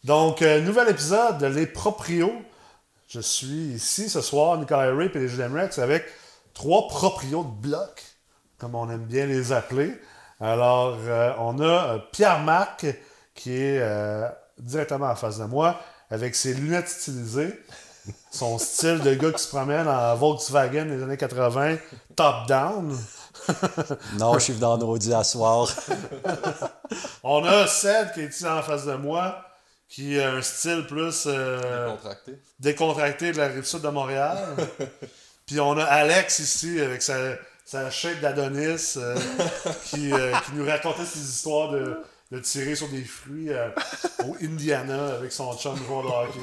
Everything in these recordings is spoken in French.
Donc, nouvel épisode de Les Proprios. Je suis ici ce soir, Nicolas Ray et les GMREX, avec 3 proprios de bloc, comme on aime bien les appeler. Alors, on a Pierre-Marc qui est directement en face de moi, avec ses lunettes stylisées, son style de gars qui se promène en Volkswagen des années 80, top-down. Non, je suis venu en Audi à soir. On a Ced qui est ici en face de moi, qui a un style plus décontracté de la Rive-Sud de Montréal. Puis on a Alex ici avec sa shape d'Adonis qui nous racontait ses histoires de tirer sur des fruits au Indiana avec son chum joueur de hockey.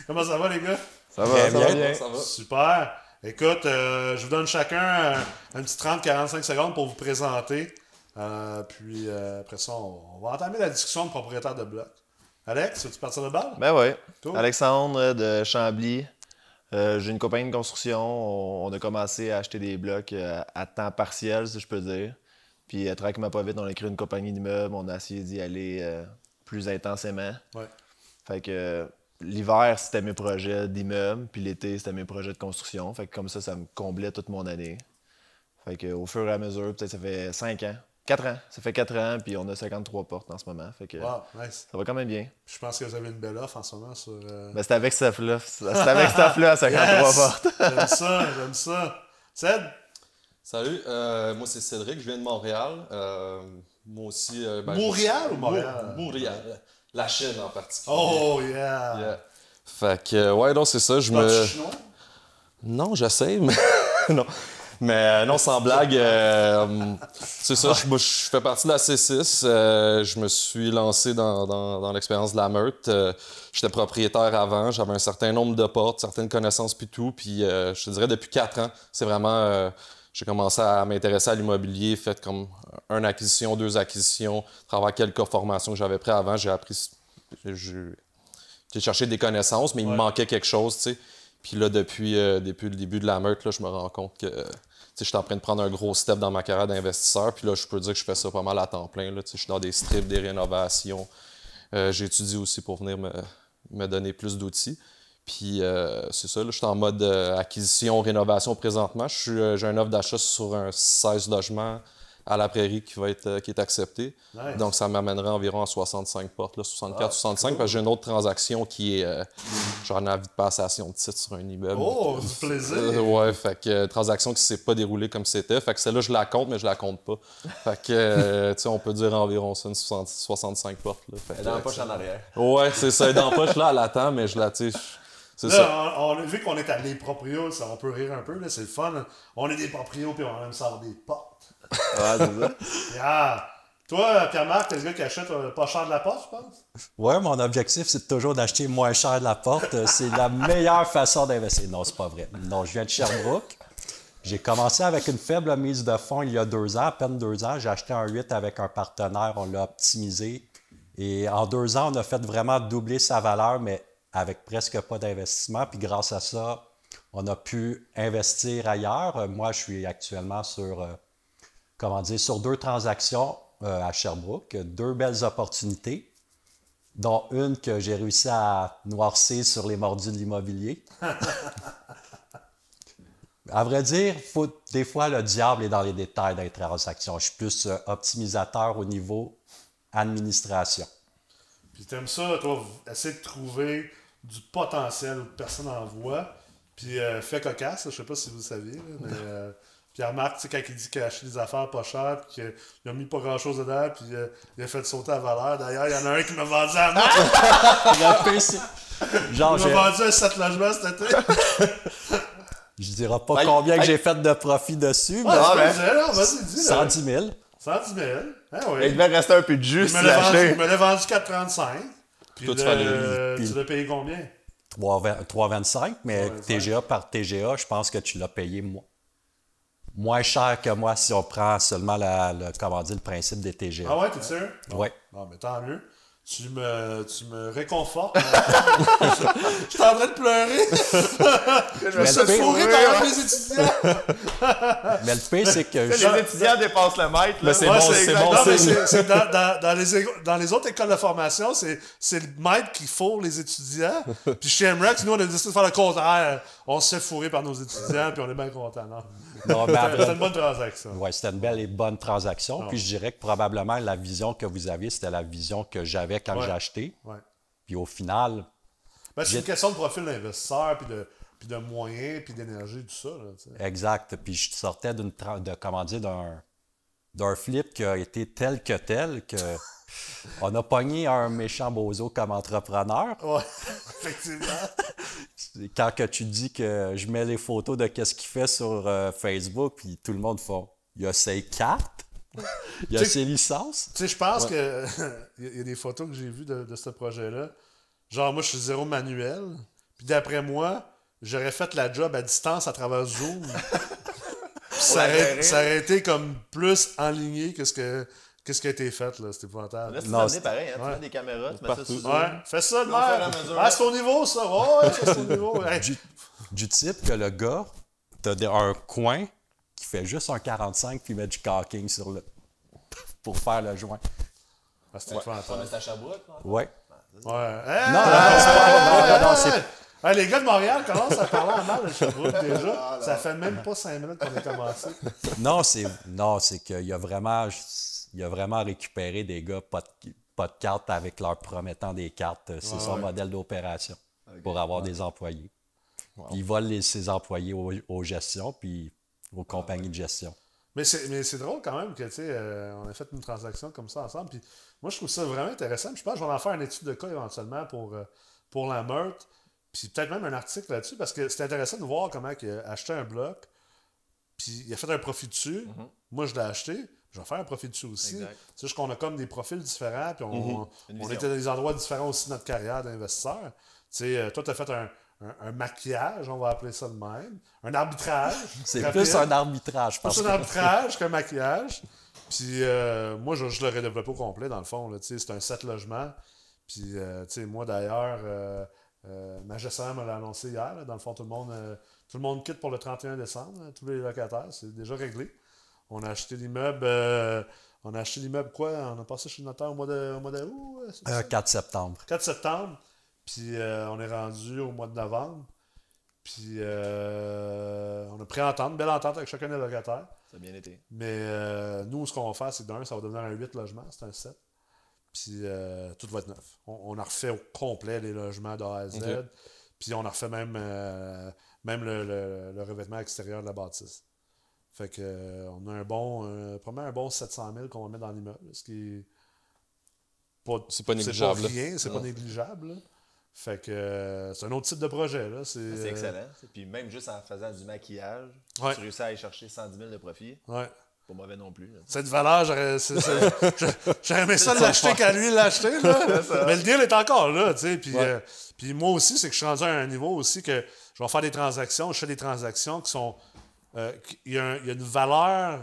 Comment ça va les gars? Ça va, bien. Ça va. Super. Écoute, je vous donne chacun un petit 30-45 secondes pour vous présenter. Puis après ça, on va entamer la discussion de propriétaire de bloc. Alex, veux-tu partir de balle? Ben oui. Cool. Alexandre de Chambly. J'ai une compagnie de construction. On a commencé à acheter des blocs à temps partiel, si je peux dire. Puis tranquillement pas vite, on a créé une compagnie d'immeubles. On a essayé d'y aller plus intensément. Ouais. Fait que l'hiver, c'était mes projets d'immeubles. Puis l'été, c'était mes projets de construction. Fait que comme ça me comblait toute mon année. Fait que au fur et à mesure, peut-être ça fait 5 ans. 4 ans. Ça fait 4 ans, puis on a 53 portes en ce moment. Fait que Wow, nice. ça va quand même bien. Je pense que vous avez une belle offre en ce moment sur... Ben, c'était avec ce stuff-là. C'était avec ce stuff-là à 53 Yes! portes. J'aime ça. Ced? Salut, moi c'est Cédric, je viens de Montréal. Moi aussi. Montréal ou Montréal? Montréal. La Chine en particulier. Oh, yeah! Yeah. Fait que, ouais, non, c'est ça. Pas chinois? Non, j'essaie, mais. non. Mais non, sans blague, c'est ça, je fais partie de la C6. Je me suis lancé dans l'expérience de la meute. J'étais propriétaire avant, j'avais un certain nombre de portes, certaines connaissances puis tout. Puis je te dirais depuis 4 ans, c'est vraiment... j'ai commencé à m'intéresser à l'immobilier, fait comme 1 acquisition, 2 acquisitions, à travers quelques formations que j'avais prises avant, j'ai appris... J'ai cherché des connaissances, mais il me manquait quelque chose, tu sais. Puis là, depuis le début de la meute, là, je me rends compte que je suis en train de prendre un gros step dans ma carrière d'investisseur. Puis là, je peux dire que je fais ça pas mal à temps plein. Là, je suis dans des strips, des rénovations. J'étudie aussi pour venir me donner plus d'outils. Puis c'est ça, là, je suis en mode acquisition, rénovation présentement. J'ai un offre d'achat sur un 16 logements à la Prairie qui est accepté. Nice. Donc, ça m'amènerait environ à 65 portes, là, 64, 65, cool. parce que j'ai une autre transaction qui est genre un avis de passation de titre sur un immeuble. Oh, du plaisir! Ouais, fait que transaction qui s'est pas déroulée comme c'était. Fait que celle-là, je la compte, mais je la compte pas. Fait que, tu sais, on peut dire environ ça, une 65 portes. Là. Fait que, Dans la poche en arrière. Ouais, c'est ça. Dans la poche, là, elle attend, mais je la, tu sais, c'est ça. Là, vu qu'on est à les proprios, ça, on peut rire un peu, là, c'est le fun. Hein. On est des proprios, puis on aime ça avoir des portes. Ouais, c'est ça. Yeah. Toi, Pierre-Marc, t'es le gars qui achète pas cher de la porte, je pense? Ouais, mon objectif, c'est toujours d'acheter moins cher de la porte. C'est la meilleure façon d'investir. Non, c'est pas vrai. Non, je viens de Sherbrooke. J'ai commencé avec une faible mise de fonds il y a 2 ans, à peine 2 ans. J'ai acheté un 8 avec un partenaire, on l'a optimisé. Et en 2 ans, on a fait vraiment doubler sa valeur, mais avec presque pas d'investissement. Puis grâce à ça, on a pu investir ailleurs. Moi, je suis actuellement sur 2 transactions à Sherbrooke, 2 belles opportunités, dont une que j'ai réussi à noircir sur les mordus de l'immobilier. À vrai dire, des fois, le diable est dans les détails des transactions. Je suis plus optimisateur au niveau administration. Puis t'aimes ça, toi, essayer de trouver du potentiel où personne n'en voit. Puis fait cocasse, je sais pas si vous le saviez, là, mais Pierre-Marc, tu sais, quand il dit qu'il a acheté des affaires pas chères, puis qu'il a mis pas grand-chose dedans, puis il a fait sauter la valeur. D'ailleurs, il y en a un qui m'a vendu à moi. Genre, Il m'a vendu un 7 logements cet été. je ne dirai pas combien que j'ai fait de profit dessus, mais Vas-y, dis. 110 000. 110 000. Ah oui. Il devait rester un peu de jus si Il l'acheter. me l'a vendu 4,35. Puis Toi, tu fais tu l'as payé combien? 3,25, mais 3,25. TGA par TGA, je pense que tu l'as payé moins cher que moi si on prend seulement le principe des TGA. Ah ouais, t'es sûr? Oui. Non, mais tant mieux. Tu me réconfortes. Je suis en train de pleurer. Je me suis fourré par les étudiants. Mais le pire, c'est que... Les étudiants dépassent le maître. Mais c'est bon, c'est bon. Non, mais c'est dans les autres écoles de formation, c'est le maître qui fourre les étudiants. Puis chez MREX, nous, on a décidé de faire le contraire. On se fait fourrer par nos étudiants, puis on est bien contents. Non, mais C'était une bonne transaction. ouais, c'était une belle et bonne transaction. Non. Puis je dirais que probablement la vision que vous aviez, c'était la vision que j'avais quand j'ai acheté. Ouais. Puis au final, Ben, c'est une question de profil d'investisseur, puis de moyens, puis d'énergie, tout ça. Là, exact. Puis je sortais comment dire, d'un flip qui a été tel que on a pogné un méchant bozo comme entrepreneur. Ouais, effectivement. Quand que tu dis que je mets les photos de qu'est-ce qu'il fait sur Facebook, puis tout le monde fait, il a ses cartes, il a ses licences. Tu sais, je pense que il y a des photos que j'ai vues de ce projet-là. Genre, moi, je suis zéro manuel. Puis d'après moi, j'aurais fait la job à distance à travers Zoom. Puis ça aurait été comme plus enligné que ce qui a été fait, là. C'était épouvantable. Là, c'est Non, amené c'est- pareil, hein? Tu mets des caméras, tu mets ça Partout. sur Zoom. Ouais, fais ça de Au fur et à même. mesure. Ah, c'est au niveau, ça. Ouais, ça, c'est au niveau. Hey. Du type que le gars, t'as un coin qui fait juste un 45 puis met du caulking sur le pour faire le joint. Ah, c'était Ouais, épouvantable. mais c'est à Sherbrooke, là. Ouais. Ouais. Non, non, c'est Hey, les gars de Montréal commencent à parler en mal de Sherbrooke déjà. Ça fait même pas 5 minutes qu'on a commencé. Non, c'est qu'il a vraiment récupéré des gars pas de cartes avec leur promettant des cartes. C'est son modèle d'opération pour avoir des employés. Puis il vole ses employés aux gestions puis aux compagnies de gestion. Mais c'est drôle quand même que, tu sais, on a fait une transaction comme ça ensemble. Puis moi, je trouve ça vraiment intéressant. Puis je pense que je vais en faire une étude de cas éventuellement pour la meurtre. Puis peut-être même un article là-dessus, parce que c'est intéressant de voir comment il a acheté un bloc, puis il a fait un profit dessus. Moi, je l'ai acheté, je vais faire un profit dessus aussi. Exact. C'est juste qu'on a comme des profils différents, puis on Une était vision. dans des endroits différents aussi de notre carrière d'investisseur. Tu sais, toi, tu as fait un maquillage, on va appeler ça de même, un arbitrage. C'est rapide. plus un arbitrage, parce Plus que un arbitrage qu'un maquillage. Puis moi, je l'aurais développé au complet, dans le fond. Là, c'est un 7 logements. Puis, tu sais, moi, d'ailleurs, ma gestionnaire me l'a annoncé hier. Là, dans le fond, tout le monde quitte pour le 31 décembre. Là, tous les locataires, c'est déjà réglé. On a acheté l'immeuble... quoi? On a passé chez le notaire au mois d'août? C'est ça? 4 septembre. 4 septembre. Puis on est rendu au mois de novembre. Puis on a pris entente, belle entente avec chacun des locataires. Ça a bien été. Mais nous, ce qu'on va faire, c'est d'un, ça va devenir un 8 logements, c'est un 7. Puis tout va être neuf. On a refait au complet les logements d'A à Z. Ok. Puis on a refait même le revêtement extérieur de la bâtisse. Fait que on a probablement un bon 700 000 qu'on va mettre dans l'immeuble. Ce qui est C'est pas négligeable. C'est pas rien, c'est Non. pas négligeable. Là. Fait que c'est un autre type de projet. Là. C'est excellent. Puis même juste en faisant du maquillage, Ouais. tu réussis à aller chercher 110 000 de profit. Ouais. Pas mauvais non plus. Là. Cette valeur, j'aurais aimé ça l'acheter qu'à lui l'acheter. Là. Mais le deal est encore là. Tu sais. Puis, puis moi aussi, c'est que je suis rendu à un niveau aussi que je vais faire des transactions. Je fais des transactions qui sont. Il y a une valeur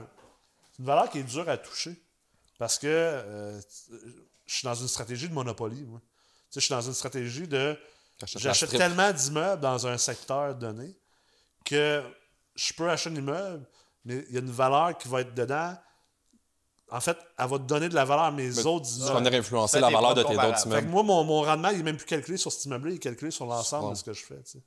qui est dure à toucher. Parce que je suis dans une stratégie de monopoly. Moi. Tu sais, je suis dans une stratégie de. T'achètes la J'achète strip. tellement d'immeubles dans un secteur donné que je peux acheter un immeuble, mais il y a une valeur qui va être dedans. En fait, elle va te donner de la valeur à mes autres Tu immeubles. vas venir influencer Fais la tes valeur de propres tes autres comparables. Fait que immeubles. moi, mon rendement, il n'est même plus calculé sur cet immeuble-là, il est calculé sur l'ensemble de ce que je fais. Tu sais.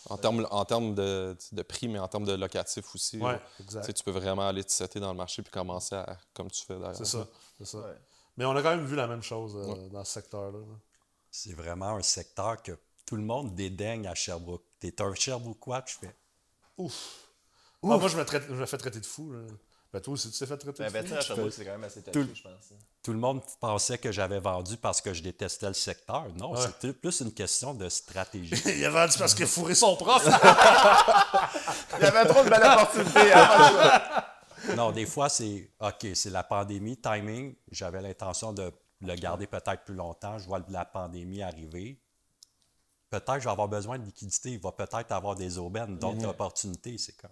En termes de prix, mais en termes de locatif aussi. Ouais, là. exact. Tu sais, tu peux vraiment aller te setter dans le marché puis commencer à, comme tu fais d'ailleurs. C'est ça. C'est ça. Ouais. Mais on a quand même vu la même chose dans ce secteur-là. là. C'est vraiment un secteur que tout le monde dédaigne à Sherbrooke. T'es un Sherbrookeois, je fais. Ouf. Ah, moi, je me fais traiter de fou. Là. Ben, toi aussi, tu t'es fait traiter de fou. Investir à Sherbrooke, c'est quand même assez touché, je pense. Tout le monde pensait que j'avais vendu parce que je détestais le secteur. Non, Ouais. c'était plus une question de stratégie. Il a vendu parce qu'il a fourré son prof. Il y avait trop de belles opportunités. Hein? Non, des fois, c'est OK, c'est la pandémie, timing. J'avais l'intention de le garder peut-être plus longtemps. Je vois la pandémie arriver. Peut-être que je vais avoir besoin de liquidité. Il va peut-être avoir des aubaines, d'autres opportunités. C'est comme.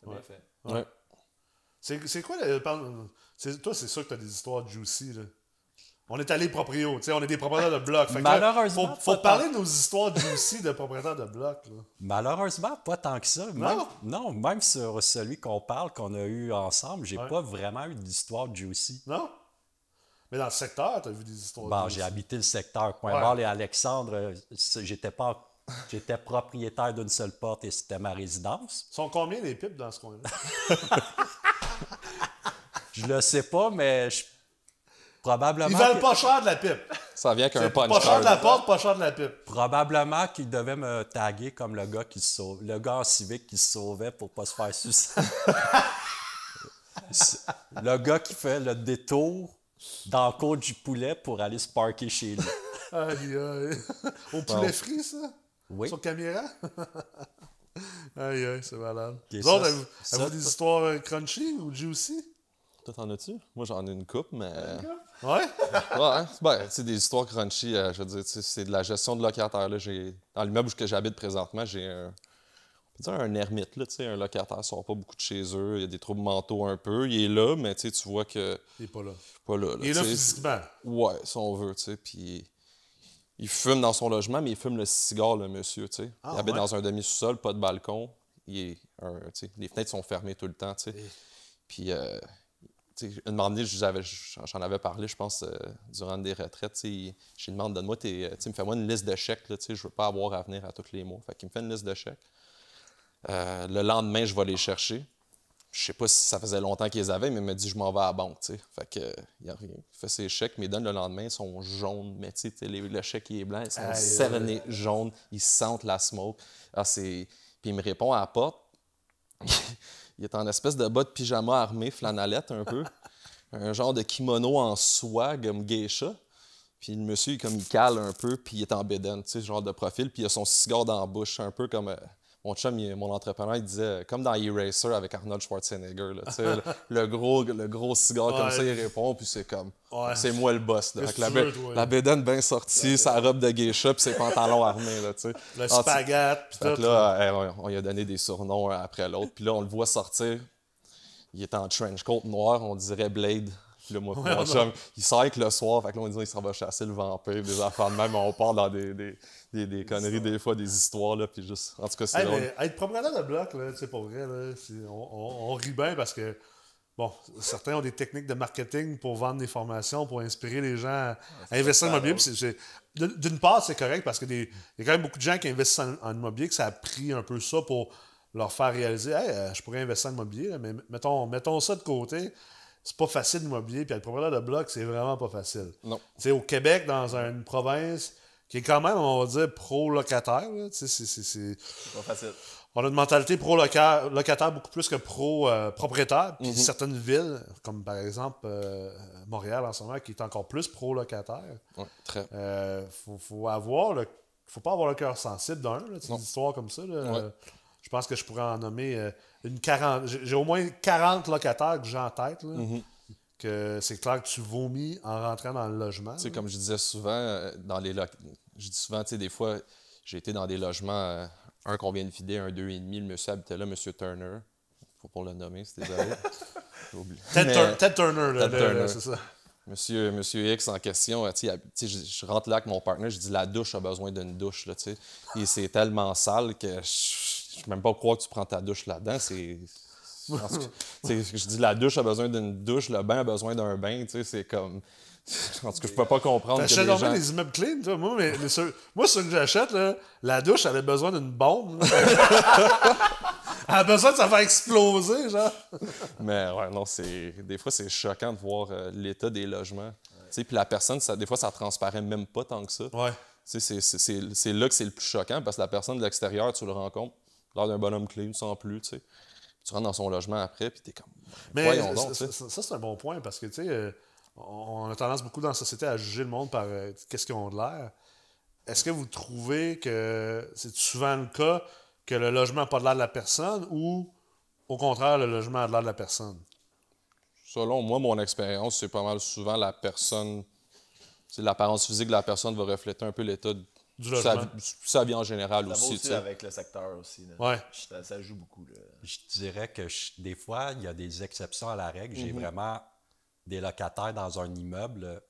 C'est bien fait. Ouais. C'est quoi toi, c'est sûr que tu as des histoires juicy. Là. On est allé proprio, tu sais, on est des propriétaires de blocs. Fait que Malheureusement, là, faut pas parler de nos histoires juicy de propriétaires de blocs. Là. Malheureusement, pas tant que ça. Non, même sur celui qu'on parle, qu'on a eu ensemble, j'ai pas vraiment eu d'histoire juicy. Non? Mais dans le secteur, tu as vu des histoires Bon, juicy. j'ai habité le secteur Pointe-Barre et Alexandre. J'étais propriétaire d'une seule porte et c'était ma résidence. Sont combien les pipes dans ce coin-là? Je le sais pas, mais probablement. Ils valent pas cher de la pipe. Ça vient qu'un C'est punch pas cher de la card. porte, pas cher de la pipe. Probablement qu'il devait me taguer comme le gars qui se sauve, le gars en civique qui se sauvait pour pas se faire sucer. Le gars qui fait le détour dans le cours du poulet pour aller se parker chez lui. Aïe, aïe. Au poulet frit, ça? Oui. Sur caméra? Aïe, aïe, c'est malade. Ok, Vous autres, ça, avez-vous des histoires crunchy ou juicy? Toi, t'en as-tu? Moi, j'en ai une coupe, mais... Ouais? Ouais, ben, c'est des histoires crunchy, je veux dire, c'est de la gestion de locataires. Là. Dans l'immeuble où j'habite présentement, j'ai un ermite, là, un locataire ne sort pas beaucoup de chez eux, il y a des troubles mentaux un peu, il est là, mais tu vois que... Il est pas là. Pas là, Il est là tu sais. physiquement. Ouais, si on veut, tu sais, puis il fume dans son logement, mais il fume le cigare, le monsieur, tu sais. Ah, Il habite ouais? dans un demi-sous-sol, pas de balcon, tu sais, les fenêtres sont fermées tout le temps, tu sais. Puis, tu sais, une moment donné, j'en avais parlé, je pense, durant des retraites, tu sais, j'ai demandé, donne-moi tu sais, fais-moi une liste de chèques, là, tu sais, je veux pas avoir à venir à tous les mois. Fait qu'il me fait une liste de chèques. Le lendemain, je vais les chercher. Je sais pas si ça faisait longtemps qu'ils les avaient, mais il m'a dit je m'en vais à la banque, tu sais. Fait que il fait ses chèques, mais il donne le lendemain, ils sont jaunes, mais tu sais, le chèque il est blanc, ils sont cernés jaunes, ils sentent la smoke. Puis il me répond à la porte. Il est en espèce de bas de pyjama armé, flanellette un peu, un genre de kimono en soie comme geisha. Puis le monsieur, comme il cale un peu, puis il est en bédaine, tu sais, genre de profil, puis il a son cigare dans la bouche, un peu comme mon chum, mon entrepreneur, il disait, comme dans E-Racer avec Arnold Schwarzenegger, là, tu sais, le gros cigare comme ça, il répond, puis c'est comme, c'est moi le boss, là, avec la bédaine bien sortie, sa robe de geisha, puis ses pantalons armés, là, tu sais. Le spaghette, puis Fait tout. que là, on lui a donné des surnoms un après l'autre, puis là, on le voit sortir, il est en trench coat noir, on dirait Blade. Puis là, mon chum, il sort avec le soir, fait que là, on dit qu'il s'en va chasser le vampire, des affaires de même, on part dans des conneries, des fois, des histoires, là, puis juste... En tout cas, c'est drôle. Mais être propriétaire de bloc, là, tu sais, pour vrai, là, on rit bien parce que, bon, certains ont des techniques de marketing pour vendre des formations, pour inspirer les gens à investir en immobilier. D'une part, c'est correct parce qu'il y a quand même beaucoup de gens qui investissent en immobilier, que ça a pris un peu ça pour leur faire réaliser, hey, je pourrais investir en immobilier, là, mais mettons ça de côté. C'est pas facile l'immobilier, puis être propriétaire de bloc, c'est vraiment pas facile. Non. Tu sais, au Québec, dans une province qui est quand même, on va dire, pro-locataire, tu sais, C'est pas facile. on a une mentalité pro-locataire beaucoup plus que pro-propriétaire. Puis certaines villes, comme par exemple Montréal en ce moment, qui est encore plus pro-locataire, Ouais, très. faut pas avoir le cœur sensible d'un, là, des histoires comme ça. Là. Ouais. Je pense que je pourrais en nommer une 40. J'ai au moins 40 locataires que j'ai en tête. Là, que c'est clair que tu vomis en rentrant dans le logement. Tu sais, comme je disais souvent, je dis souvent, tu sais, des fois, j'ai été dans des logements, un qu'on vient de vider, un 2,5, le monsieur habitait là, monsieur Turner. Faut pas le nommer, c'est désolé. Ted Turner, là, Ted Turner. c'est ça. Monsieur X en question, tu sais, je rentre là avec mon partenaire, je dis la douche a besoin d'une douche, là, tu sais. Et c'est tellement sale que je ne sais même pas pourquoi tu prends ta douche là-dedans. Je dis la douche a besoin d'une douche, le bain a besoin d'un bain, tu sais, c'est comme. En tout cas, je peux pas comprendre. T'achètes normalement des immeubles clean, toi. Moi, ceux que j'achète, là, la douche, elle a besoin d'une bombe. Elle a besoin de se faire exploser, genre. Mais ouais, non, des fois, c'est choquant de voir l'état des logements. Tu sais, puis la personne, des fois, ça transparaît même pas tant que ça. Ouais. Tu sais, c'est là que c'est le plus choquant parce que la personne de l'extérieur, tu le rencontres, l'air d'un bonhomme clean, sans plus, tu sais. Tu rentres dans son logement après, puis t'es comme. Mais voyons donc, ça, c'est un bon point parce que, tu sais, on a tendance beaucoup dans la société à juger le monde par qu'est-ce qu'ils ont de l'air. Est-ce que vous trouvez que c'est souvent le cas que le logement n'a pas de l'air de la personne ou, au contraire, le logement a de l'air de la personne? Selon moi, mon expérience, c'est pas mal souvent la personne. L'apparence physique de la personne va refléter un peu l'état Du logement. sa vie en général Ça aussi. va aussi tu sais. avec le secteur aussi. Là. Ouais. Ça joue beaucoup. Là. Je dirais que des fois, il y a des exceptions à la règle. J'ai vraiment des locataires dans un immeuble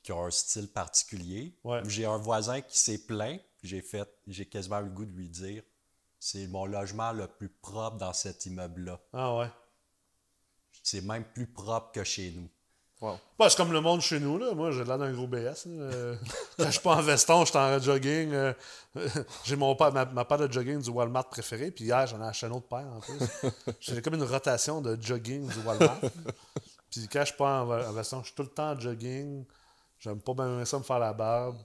qui ont un style particulier. Ouais. J'ai un voisin qui s'est plaint, puis j'ai quasiment eu le goût de lui dire c'est mon logement le plus propre dans cet immeuble-là. Ah ouais. C'est même plus propre que chez nous. Wow. Bah, c'est comme le monde chez nous, là. Moi, j'ai l'air d'un gros BS. Là. Quand je suis pas en veston, je suis en jogging. J'ai ma paire de jogging du Walmart préférée. Puis hier, j'en ai acheté un autre paire en plus. J'ai comme une rotation de jogging du Walmart. Puis quand je suis pas en veston, je suis tout le temps en jogging. J'aime pas bien ça me faire la barbe.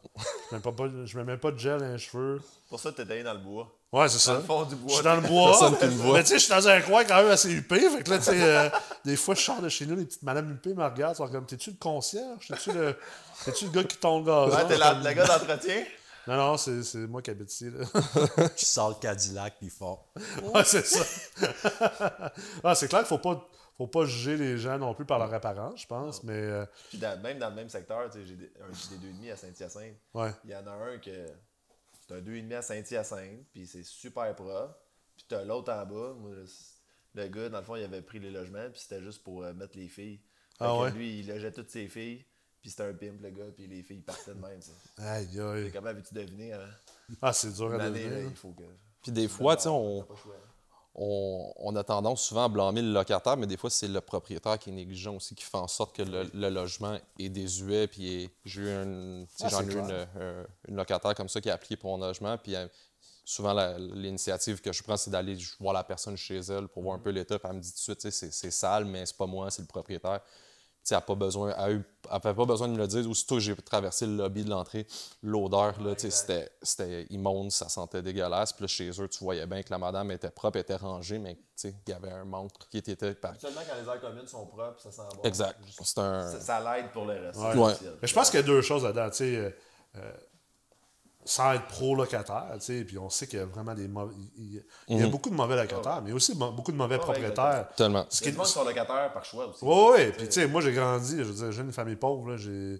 Je mets même pas de gel dans les cheveux. Pour ça, t'es allé dans le bois. Ouais, c'est ça. Dans le fond du bois. Je suis dans le bois. Personne qui me voit. Mais tu sais, je suis dans un coin quand même assez huppé. Fait que là, tu sais, des fois, je sors de chez nous, les petites madames huppées me regardent, sont comme, t'es-tu le concierge? T'es-tu le gars qui tombe le gazon? Ouais, t'es le gars d'entretien. Non, c'est moi qui habite ici, là. Qui sort le Cadillac, puis ils font Ouais, c'est ça. Ah, c'est clair qu'il faut pas juger les gens non plus par leur apparence, je pense, mais... Puis même dans le même secteur, tu sais, j'ai un des 2,5 à Saint-Hyacinthe. ouais. Il y en a un que c'est un 2,5 à Saint-Hyacinthe, puis c'est super propre. Puis t'as l'autre en bas. Moi, le gars, dans le fond, il avait pris les logements, puis c'était juste pour mettre les filles. Fait Ah que ouais? lui, il logeait toutes ses filles, puis c'était un pimp, le gars, puis les filles partaient de même. Tu sais. Aïe, aïe. Comment avais-tu deviné hein? Ah, c'est dur à Une année, deviner. là, là. il faut que. Puis des fois, tu sais, T'as pas le choix. on a tendance souvent à blâmer le locataire, mais des fois, c'est le propriétaire qui est négligent aussi, qui fait en sorte que le logement est désuet. Puis j'ai eu j'en ai eu une locataire comme ça qui a appliqué pour mon logement. Puis souvent, l'initiative que je prends, c'est d'aller voir la personne chez elle pour voir un peu l'état. Puis elle me dit tout de suite, tu sais, c'est sale, mais c'est pas moi, c'est le propriétaire. Tu sais, elle n'avait pas besoin de me le dire. Aussitôt que j'ai traversé le lobby de l'entrée, l'odeur, là, tu sais, c'était immonde, ça sentait dégueulasse. Puis là, chez eux, tu voyais bien que la madame était propre, était rangée, mais tu sais, il y avait un manque qui était par... Seulement quand les aires communes sont propres, ça sent bon. Exact. C'est un... Ça l'aide pour le reste. Ouais. c'est Ouais. essentiel. Mais je pense qu'il y a deux choses là-dedans, tu sais, sans être pro-locataire, tu sais, puis on sait qu'il y a vraiment des mauvais... Il y a beaucoup de mauvais locataires, mais aussi beaucoup de mauvais propriétaires. Tellement. Ce Il y a qui du monde qui sont locataires par choix aussi. Oui, puis tu sais, moi j'ai grandi, je veux dire, j'ai une famille pauvre, là,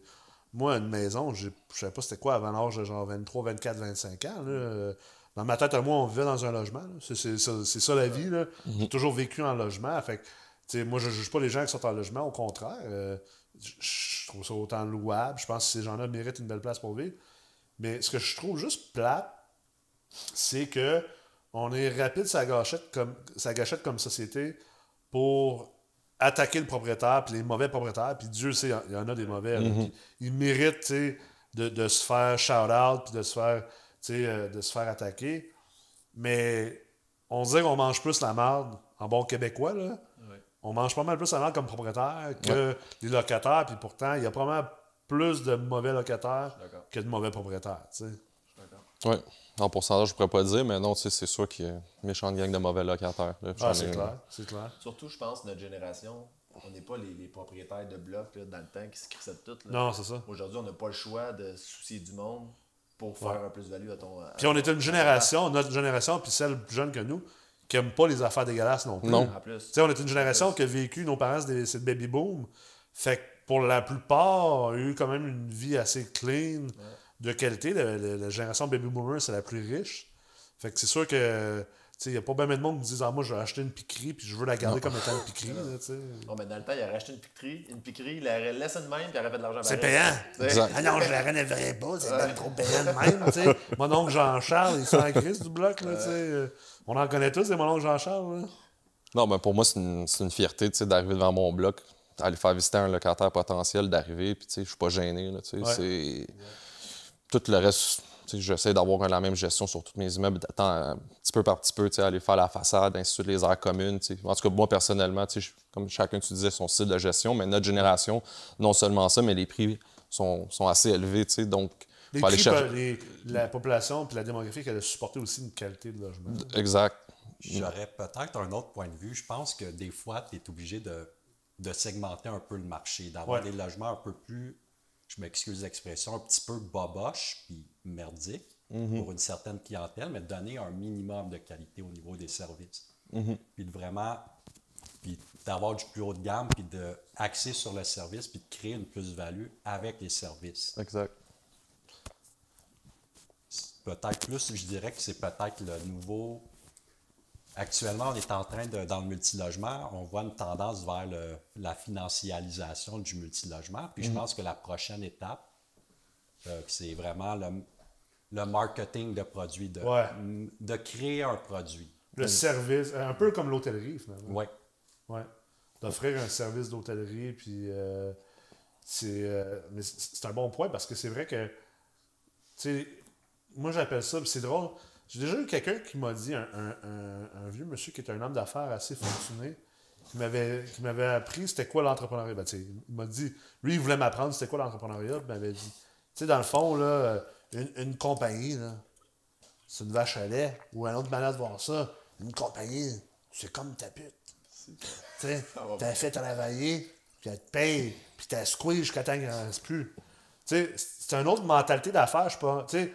moi, une maison, je savais pas c'était quoi avant l'âge de genre 23, 24, 25 ans, là. Dans ma tête à moi, on vivait dans un logement, là. C'est ça la vie, là. J'ai toujours vécu en logement, fait que, tu sais, moi je juge pas les gens qui sont en logement, au contraire, je trouve ça autant louable, je pense que ces gens-là méritent une belle place pour vivre, mais ce que je trouve juste plate, c'est que on est rapide sa gâchette comme société pour attaquer le propriétaire, puis les mauvais propriétaires, puis Dieu sait, il y en a des mauvais. Là, puis ils méritent, tu sais, de se faire shout-out, puis de se faire attaquer. Mais on dirait qu'on mange plus la merde, en bon québécois, là. Ouais. On mange pas mal plus la merde comme propriétaire que les locataires, puis pourtant, il y a probablement plus de mauvais locataires D'accord. que de mauvais propriétaires, tu sais. Oui. En pourcentage, je pourrais pas dire, mais non, tu sais, c'est sûr qu'il y a une méchante gang de mauvais locataires. Là. J'en Ah, ai- c'est clair, c'est clair. Surtout, je pense, notre génération, on n'est pas les propriétaires de blocs là, dans le temps qui se crissaient de tout. Là. Non, c'est ça. Aujourd'hui, on n'a pas le choix de se soucier du monde pour faire un plus-value à ton. Puis on est une génération, notre génération, puis celle plus jeune que nous, qui n'aime pas les affaires dégueulasses non plus. Non. En plus. Tu sais, on est une génération qui a vécu, nos parents, c'est le baby boom. Fait que pour la plupart, on a eu quand même une vie assez clean, de qualité. La génération baby boomer, c'est la plus riche. Fait que c'est sûr que, tu sais, il n'y a pas bien de monde qui disent, ah, moi, je vais acheter une piquerie, puis je veux la garder comme étant une piquerie, là, tu sais. Bon, mais dans le temps, il aurait acheté une piquerie, il l'aurait laissé de même, puis il aurait fait de l'argent C'est pareil. payant. Tu sais. Exact. Ah non, je la rénoverais pas, c'est même trop payant de même, tu sais. Mon oncle Jean-Charles, il s'en grise du bloc, là, tu sais. On en connaît tous, c'est mon oncle Jean-Charles, là. Non, ben pour moi, c'est une fierté, tu sais, d'arriver devant mon bloc, aller faire visiter un locataire potentiel, d'arriver, puis tu sais, je suis pas gêné, là, tu sais, Ouais. c'est... Tout le reste, tu sais, j'essaie d'avoir la même gestion sur tous mes immeubles, petit peu par petit peu, tu sais, aller faire la façade, ainsi de suite, les aires communes, tu sais. En tout cas, moi, personnellement, tu sais, comme chacun, tu disais, son style de gestion, mais notre génération, non seulement ça, mais les prix sont assez élevés, tu sais, donc... Les faut aller prix, chercher- la population puis la démographie qui a supporté aussi une qualité de logement. Exact. J'aurais peut-être un autre point de vue. Je pense que des fois, tu es obligé de segmenter un peu le marché, d'avoir Ouais. des logements un peu plus, je m'excuse l'expression, un petit peu boboche puis merdique pour une certaine clientèle, mais de donner un minimum de qualité au niveau des services. Puis de vraiment, puis d'avoir du plus haut de gamme, puis de axer sur le service, puis de créer une plus-value avec les services. Exact. Peut-être plus, je dirais que c'est peut-être le nouveau. Actuellement, on est en train de, dans le multilogement, on voit une tendance vers la financialisation du multilogement. Puis je pense que la prochaine étape, C'est vraiment le marketing de produits, Ouais. de créer un produit. Le service, un peu comme l'hôtellerie, finalement. Oui. Ouais. D'offrir un service d'hôtellerie, puis mais c'est un bon point parce que c'est vrai que, tu sais, moi j'appelle ça, puis c'est drôle. J'ai déjà eu quelqu'un qui m'a dit, un vieux monsieur qui est un homme d'affaires assez fortuné, qui m'avait appris c'était quoi l'entrepreneuriat. Ben, tu sais, il m'a dit, lui, il voulait m'apprendre c'était quoi l'entrepreneuriat, puis il m'avait dit, tu sais, dans le fond, là, une compagnie, là, c'est une vache à lait, ou une autre manière de voir ça, une compagnie, c'est comme ta pute. Tu sais, t'as fait travailler, puis elle te paye, puis t'as squeeze jusqu'à temps qu'il n'en reste plus. Tu sais, c'est une autre mentalité d'affaires, je sais pas. Tu sais,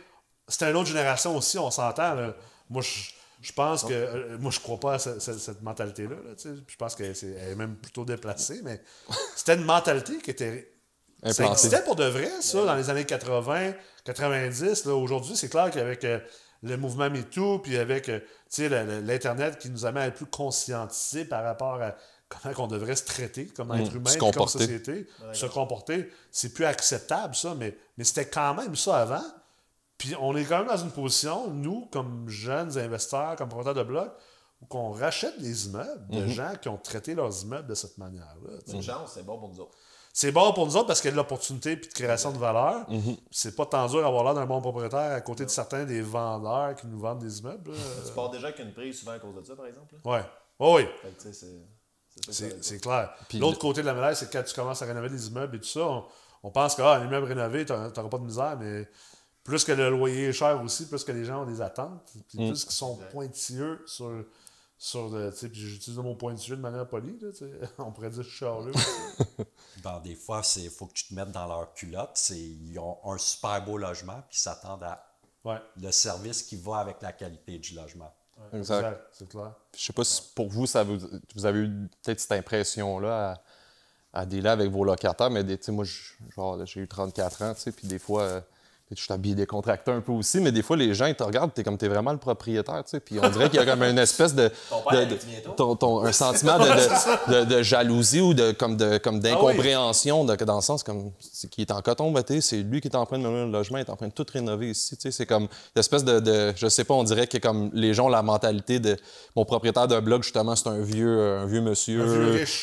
c'est une autre génération aussi, on s'entend. Là. Moi, je pense que. Moi, je crois pas à cette mentalité-là. Là, tu sais. Je pense qu'elle est même plutôt déplacée, mais c'était une mentalité qui était. Ça Implantée. existait pour de vrai, ça, dans les années 80, 90. Là. Aujourd'hui, c'est clair qu'avec le mouvement MeToo, puis avec tu sais, l'Internet qui nous amène à être plus conscientisés par rapport à comment on devrait se traiter comme être humain, se puis comme comporter. société, se comporter, c'est plus acceptable, ça, mais c'était quand même ça avant. Puis on est quand même dans une position, nous, comme jeunes investisseurs, comme propriétaires de blocs, où qu'on rachète des immeubles de gens qui ont traité leurs immeubles de cette manière-là. tu sais. Une chance, c'est bon pour nous autres. C'est bon pour nous autres parce qu'il y a de l'opportunité et de création de valeur. C'est pas tant dur d'avoir l'air d'un bon propriétaire à côté de certains des vendeurs qui nous vendent des immeubles. Tu pars déjà avec une prise souvent à cause de ça, par exemple. Là. Ouais. Oh oui, Fait que, tu sais, c'est ça que ça veut dire. c'est clair. Puis L'autre côté de la médaille, c'est que quand tu commences à rénover des immeubles et tout ça, on pense que un immeuble rénové, tu n'auras pas de misère, mais plus que le loyer est cher aussi, plus que les gens ont des attentes, puis plus qu'ils sont pointilleux sur tu sais, puis j'utilise le mot pointilleux de manière polie, là, tu sais. On pourrait dire charleux. Bon, des fois, il faut que tu te mettes dans leur culotte. Ils ont un super beau logement, puis ils s'attendent à Ouais, le service qui va avec la qualité du logement. Exact. exact, c'est clair. Je sais pas si pour vous, vous avez eu peut-être cette impression-là à dealer avec vos locataires, mais tu sais, moi, j'ai eu 34 ans, tu sais, puis des fois, je suis habillé décontracté un peu aussi, mais des fois, les gens, ils te regardent, t'es vraiment le propriétaire, tu sais, puis on dirait qu'il y a comme une espèce de... Ton père arrive bientôt. un sentiment de jalousie ou comme d'incompréhension, dans le sens comme qui est en coton batté, c'est lui qui est en train de mener le logement, il est en train de tout rénover ici, tu sais, c'est comme une espèce je sais pas, on dirait que comme les gens ont la mentalité de mon propriétaire d'un bloc, justement, c'est un vieux monsieur,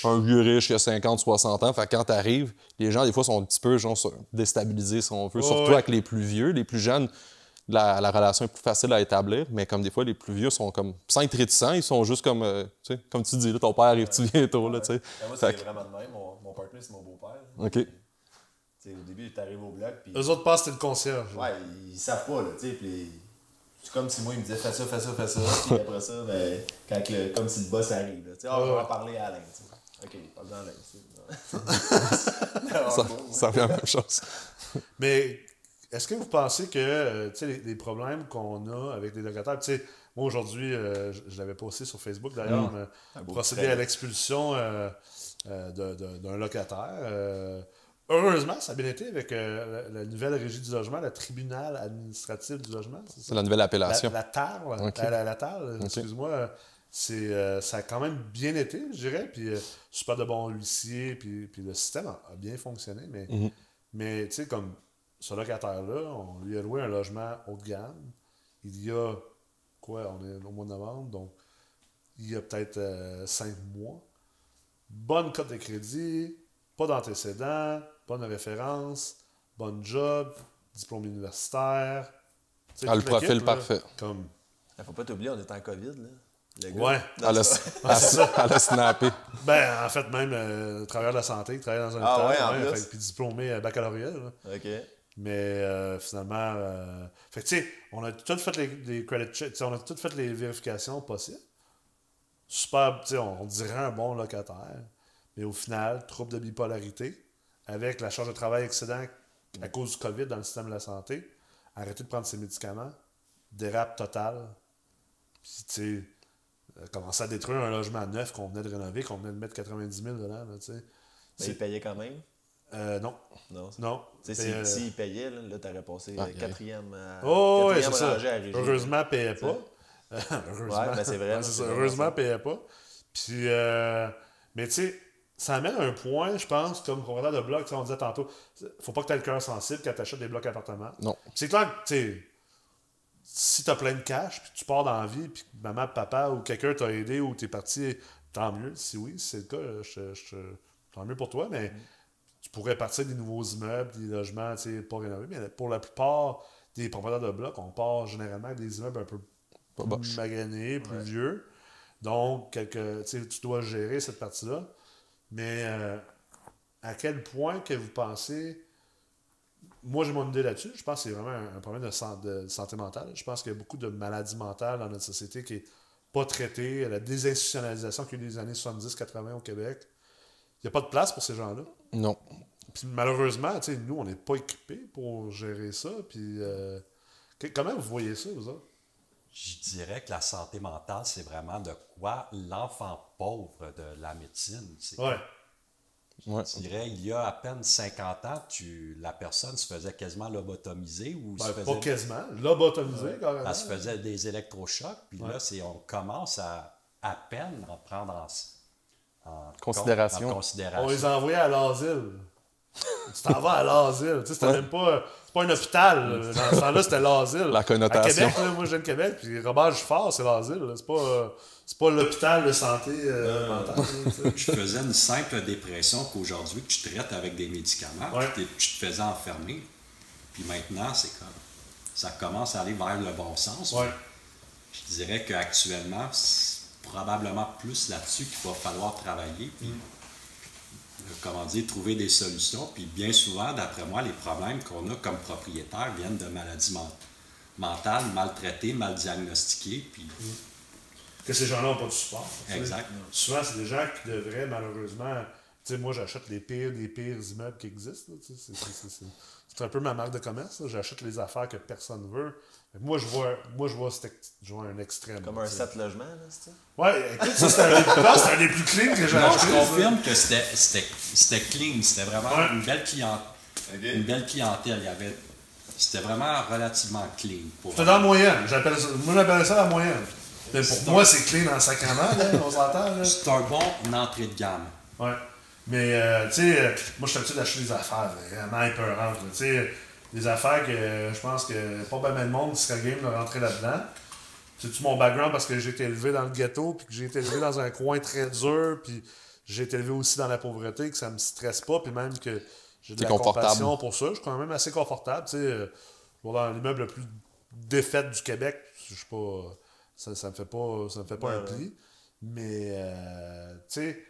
un vieux riche, il a 50, 60 ans, fait que quand t'arrives, les gens, des fois, sont un petit peu déstabilisés, si on veut, surtout avec les plus vieux, les plus jeunes, la relation est plus facile à établir, mais comme des fois, les plus vieux sont comme, sans être réticents, ils sont juste comme, tu sais, comme tu dis, là, ton père arrive-tu bientôt, là, tu sais. Ben, moi, Fait c'est que- vraiment de même. Mon partner, c'est mon beau-père. OK. Tu sais, au début, tu arrives au bloc, puis. Eux autres pensent que t'es le concierge. Ouais, ils savent pas, là, tu sais. Puis c'est comme si moi, il me disait fais ça, fais ça, fais ça. Puis après ça, ben, comme si le boss arrive, là. Tu sais, je vais en parler à Alain, tu sais. OK, parle d'Alain, tu sais. Ça revient à la même chose. Mais est-ce que vous pensez que tu sais, les problèmes qu'on a avec les locataires, tu sais, moi aujourd'hui, je l'avais posté sur Facebook d'ailleurs, on a procédé trait. à l'expulsion d'un locataire. Heureusement, ça a bien été avec la nouvelle régie du logement, le tribunal administratif du logement. C'est ça? C'est la nouvelle appellation. La TARL, Ok. la TARL, excuse-moi, ça a quand même bien été, je dirais, puis super de bons huissiers, puis le système a bien fonctionné, mais tu sais, comme ce locataire-là, on lui a loué un logement haut de gamme, il y a, quoi, on est au mois de novembre, donc il y a peut-être 5 mois, bonne cote de crédit, pas d'antécédents, bonne référence, bonne job, diplôme universitaire. Tu sais, Ah, le toute profil l'équipe, là, parfait. Comme, Faut pas t'oublier, on est en COVID, là. Le gars. ouais. Elle a snappé. Ben, en fait, même travailleur de la santé, qui travaille dans un Ah hôpital, ouais, en plus. puis diplômé baccalauréat. Là. OK. Mais finalement, fait que tu sais, on a tout fait les credit checks, on a tout fait les vérifications possibles. Super, tu sais, on dirait un bon locataire. Mais au final, trouble de bipolarité, avec la charge de travail excédent à cause du COVID dans le système de la santé, arrêter de prendre ses médicaments, dérape total. Puis, tu sais, commencer à détruire un logement neuf qu'on venait de rénover, qu'on venait de mettre 90 000 dedans, là, tu sais. Mais il payait quand même. Non. Non. Non. Tu sais, s'il payait, là, t'aurais passé quatrième Oh, oui, c'est quatrième ça. rangée à la régie. Heureusement, il payait pas. Heureusement. Ouais, ben c'est vrai. Ouais, c'est ça. Heureusement, il payait pas. Puis, mais tu sais, ça amène un point, je pense, comme propriétaire de bloc, tu sais, on disait tantôt, faut pas que tu aies le cœur sensible quand tu achètes des blocs appartements. Non. C'est clair que, tu sais, si tu as plein de cash, puis tu pars dans la vie, puis que maman, papa ou quelqu'un t'a aidé ou t'es parti, tant mieux. Si oui, si c'est le cas, tant mieux pour toi, mais tu pourrais partir des nouveaux immeubles, des logements, tu sais, pas rénovés. Mais pour la plupart des propriétaires de blocs, on part généralement avec des immeubles un peu Pas boche. magranés, plus vieux. Donc, tu sais, tu dois gérer cette partie-là. Mais à quel point que vous pensez... Moi, j'ai mon idée là-dessus. Je pense que c'est vraiment un problème de santé mentale. Je pense qu'il y a beaucoup de maladies mentales dans notre société qui n'est pas traitée. La désinstitutionnalisation qu'il y a eu des années 70-80 au Québec. Il n'y a pas de place pour ces gens-là. Non. Puis malheureusement, tu sais, nous, on n'est pas équipés pour gérer ça. Puis comment vous voyez ça, vous autres? Je dirais que la santé mentale, c'est vraiment de quoi l'enfant pauvre de la médecine. Ouais. Ouais. Je dirais, il y a à peine 50 ans, la personne se faisait quasiment lobotomiser ou se Pas faisait, quasiment. Lobotomisé, carrément. elle se faisait des électrochocs. Puis là, on commence à peine en prendre en Considération. en On considération. les envoyait à l'asile. Tu t'en vas à l'asile. Tu sais, c'était même pas... C'est pas un hôpital. Là. Dans ce temps-là, c'était l'asile. La connotation. À Québec, là, moi, je viens de Québec, puis Robert Giffard, c'est l'asile. Là. C'est pas l'hôpital de santé mentale. Là, tu sais. Tu faisais une simple dépression qu'aujourd'hui, que tu traites avec des médicaments, Ouais. puis tu te faisais enfermer. Puis maintenant, c'est comme... Ça commence à aller vers le bon sens. Ouais. Je dirais qu'actuellement, c'est probablement plus là-dessus qu'il va falloir travailler. Puis, comment dire, trouver des solutions. Puis bien souvent, d'après moi, les problèmes qu'on a comme propriétaires viennent de maladies mentales, mal traitées, mal diagnostiquées. Puis, Que ces gens-là n'ont pas de support. tu sais. exact. Souvent, c'est des gens qui devraient, malheureusement... Tu sais, moi, j'achète les pires des pires immeubles qui existent. Là, tu sais, c'est un peu ma marque de commerce. Là. J'achète les affaires que personne ne veut. Moi, je vois un extrême. Comme là, un tu sais. 7 logements, là, c'est ça? Ouais, écoute, ça, c'est un des plus clean que j'ai Non, acheté. je ça. confirme que c'était clean. C'était vraiment Ouais. une belle clientèle. C'était vraiment relativement clean. C'était dans la moyenne. Moi, j'appelle ça la moyenne. Mais pour moi, c'est clean en sacrament, là, on s'entend. Là. C'est un bon entrée de gamme. Ouais. Mais, tu sais, moi, je suis habitué d'acheter des affaires vraiment épeurantes. Tu sais, des affaires que je pense que pas bien de monde serait game de rentrer là-dedans. C'est-tu mon background parce que j'ai été élevé dans le ghetto, puis que j'ai été élevé dans un coin très dur, puis j'ai été élevé aussi dans la pauvreté, que ça me stresse pas, puis même que j'ai de T'es la confortable. compassion pour ça. Je suis quand même assez confortable. Tu sais, dans l'immeuble le plus défait du Québec, je suis pas... Ça me fait pas un pli. Mais, tu sais,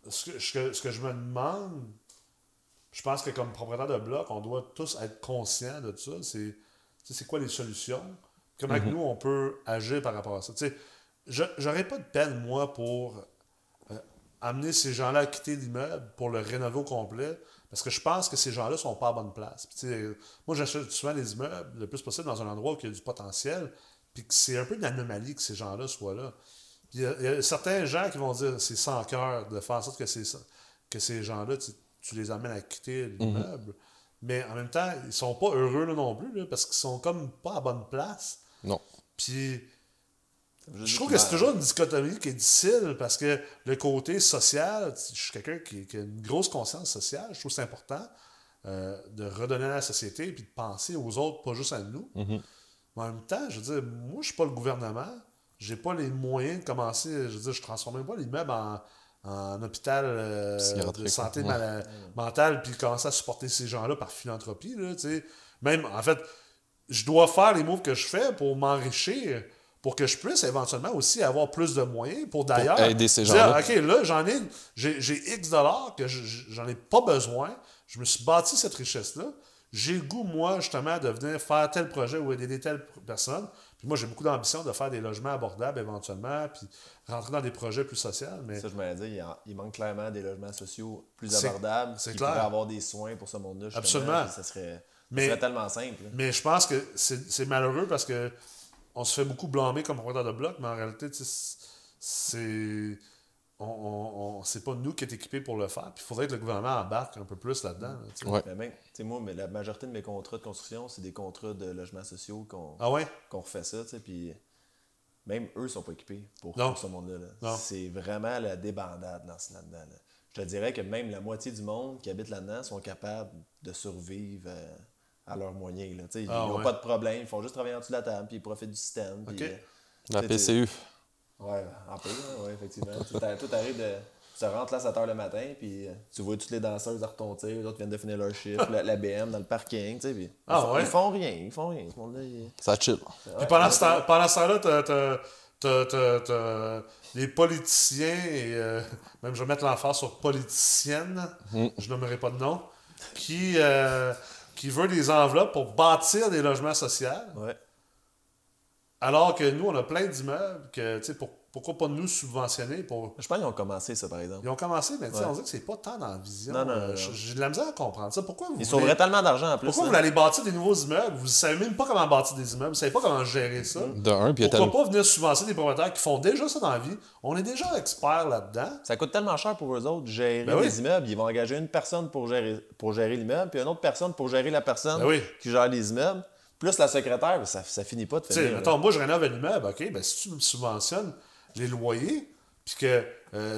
ce que je me demande, je pense que comme propriétaire de bloc, on doit tous être conscients de ça. C'est quoi les solutions? Comment que nous, on peut agir par rapport à ça? Tu sais, j'aurais pas de peine, moi, pour amener ces gens-là à quitter l'immeuble pour le rénover au complet, parce que je pense que ces gens-là sont pas à bonne place. Puis, tu sais, moi, j'achète souvent les immeubles le plus possible dans un endroit où il y a du potentiel, puis que c'est un peu une anomalie que ces gens-là soient là. Puis il y a certains gens qui vont dire c'est sans cœur de faire en sorte que ces gens-là, tu les amènes à quitter l'immeuble. Mais en même temps, ils sont pas heureux là, non plus, là, parce qu'ils sont comme pas à bonne place. Non. Puis je trouve que c'est toujours une dichotomie qui est difficile parce que le côté social, je suis quelqu'un qui a une grosse conscience sociale, je trouve que c'est important de redonner à la société puis de penser aux autres, pas juste à nous. Mais en même temps, je veux dire, moi, je suis pas le gouvernement. J'ai pas les moyens de commencer. Je veux dire, je transforme même pas l'immeuble en hôpital de santé mentale puis commencer à supporter ces gens-là par philanthropie. Là, tu sais. Même, en fait, je dois faire les moves que je fais pour m'enrichir, pour que je puisse éventuellement aussi avoir plus de moyens pour d'ailleurs aider ces dire, gens-là. OK, là, j'ai X dollars que j'en ai pas besoin. Je me suis bâti cette richesse-là. J'ai le goût, moi, justement, de venir faire tel projet ou aider telle personne. Puis moi, j'ai beaucoup d'ambition de faire des logements abordables éventuellement, puis rentrer dans des projets plus sociaux. Mais Ça, je me dis, il manque clairement des logements sociaux plus C'est- abordables, c'est qui clair. pourraient avoir des soins pour ce monde-là. justement, Absolument. puis ça serait tellement simple. là. Mais je pense que c'est malheureux parce que on se fait beaucoup blâmer comme propriétaire de bloc, mais en réalité, tu sais, c'est pas nous qui sommes équipés pour le faire. Puis il faudrait que le gouvernement embarque un peu plus là-dedans. Là, tu sais. Ouais. Mais même, tu sais, moi, mais la majorité de mes contrats de construction, c'est des contrats de logements sociaux Ah ouais? qu'on refait ça, tu sais, puis même eux sont pas équipés pour Non. ce monde-là. Non. C'est vraiment la débandade là-dedans. Là. je te dirais que même la moitié du monde qui habite là-dedans sont capables de survivre à leurs moyens. Là. Ils n'ont pas de problème, ils font juste travailler en dessous de la table, puis ils profitent du système. Puis, La PCU. Ouais, en pire, ouais, effectivement. Tout arrive de. Tu rentres là à 7 h le matin, puis tu vois toutes les danseuses à retontir, les autres viennent de finir leur chiffre, la BM dans le parking, tu sais, puis ils font rien. Ce monde-là, Ça chill. Puis pendant ce temps-là, t'as les politiciens, et même je vais mettre l'emphase sur politiciennes, je nommerai pas de nom, qui veulent des enveloppes pour bâtir des logements sociaux. Ouais. Alors que nous, on a plein d'immeubles que, tu sais, pourquoi pas nous subventionner pour... Je pense qu'ils ont commencé ça, par exemple. Ils ont commencé, mais on dit que c'est pas tant dans la vision. Non. J'ai de la misère à comprendre ça. Pourquoi Ils sauveraient tellement d'argent en plus. Pourquoi vous allez bâtir des nouveaux immeubles? Vous ne savez même pas comment bâtir des immeubles. Vous ne savez pas comment gérer ça. Pourquoi pas venir subventionner des propriétaires qui font déjà ça dans la vie? On est déjà experts là-dedans. Ça coûte tellement cher pour eux autres de gérer les immeubles. Ils vont engager une personne pour gérer l'immeuble, puis une autre personne pour gérer la personne qui gère les immeubles. Plus la secrétaire, ça finit pas de finir. Mettons, moi, je rénove un immeuble, OK? Ben, si tu me subventionnes les loyers, puis que,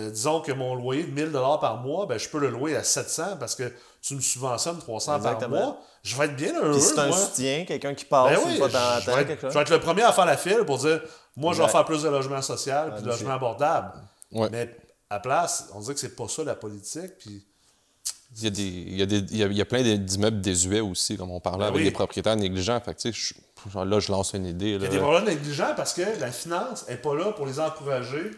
disons que mon loyer de 1 000 par mois, ben, je peux le louer à 700 parce que tu me subventionnes 300 par mois, je vais être bien heureux. Puis c'est un soutien, quelqu'un qui passe une fois dans je vais être le premier à faire la file pour dire, moi, je vais faire plus de logement social puis de logement abordable. Ouais. Mais à place, on dirait que c'est pas ça la politique, puis... Il y a plein d'immeubles désuets aussi, comme on parlait avec des propriétaires négligents. Fait que, là, je lance une idée. Il y a des problèmes négligents parce que la finance n'est pas là pour les encourager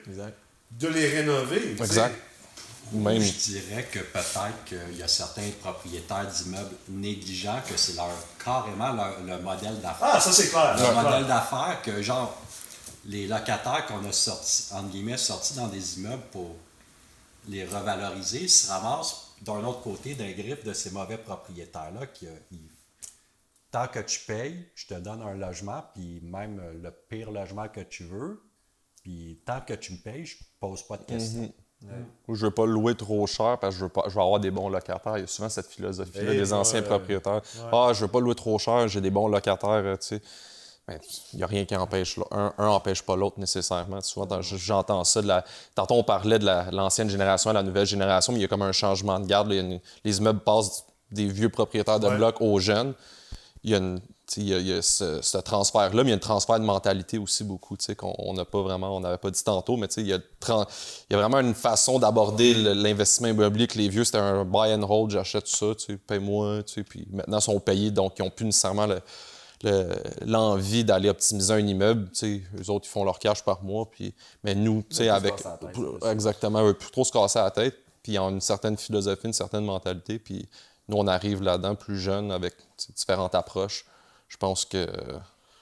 de les rénover. Exact. Même... Je dirais que peut-être qu'il y a certains propriétaires d'immeubles négligents que c'est carrément le modèle d'affaires. Ah, ça c'est clair. Le modèle d'affaires que, genre, les locataires qu'on a sortis, entre guillemets, sortis dans des immeubles pour les revaloriser, se ramassent d'un autre côté d'un griffe de ces mauvais propriétaires-là qui tant que tu payes, je te donne un logement, puis même le pire logement que tu veux, puis tant que tu me payes, je ne pose pas de questions. Je ne veux pas le louer trop cher parce que je veux avoir des bons locataires. Il y a souvent cette philosophie-là des anciens propriétaires. Ah, je ne veux pas le louer trop cher, j'ai des bons locataires, tu sais. Mais il n'y a rien qui empêche. Un n'empêche pas l'autre nécessairement. Souvent, j'entends ça. Tantôt, on parlait de l'ancienne génération à la nouvelle génération, mais il y a comme un changement de garde. Les immeubles passent des vieux propriétaires de blocs aux jeunes. Il y a ce transfert-là, mais il y a un transfert de mentalité aussi beaucoup, qu'on n'a pas vraiment, on n'avait pas dit tantôt, mais il y a vraiment une façon d'aborder l'investissement immobilier que les vieux, c'était un buy and hold, j'achète ça, paye-moi, puis maintenant, ils sont payés, donc ils n'ont plus nécessairement l'envie d'aller optimiser un immeuble. Eux autres, ils font leur cash par mois. Mais nous, avec. Exactement, eux, plus trop se casser la tête. Puis ils ont une certaine philosophie, une certaine mentalité. Puis nous, on arrive là-dedans plus jeunes avec différentes approches. Je pense que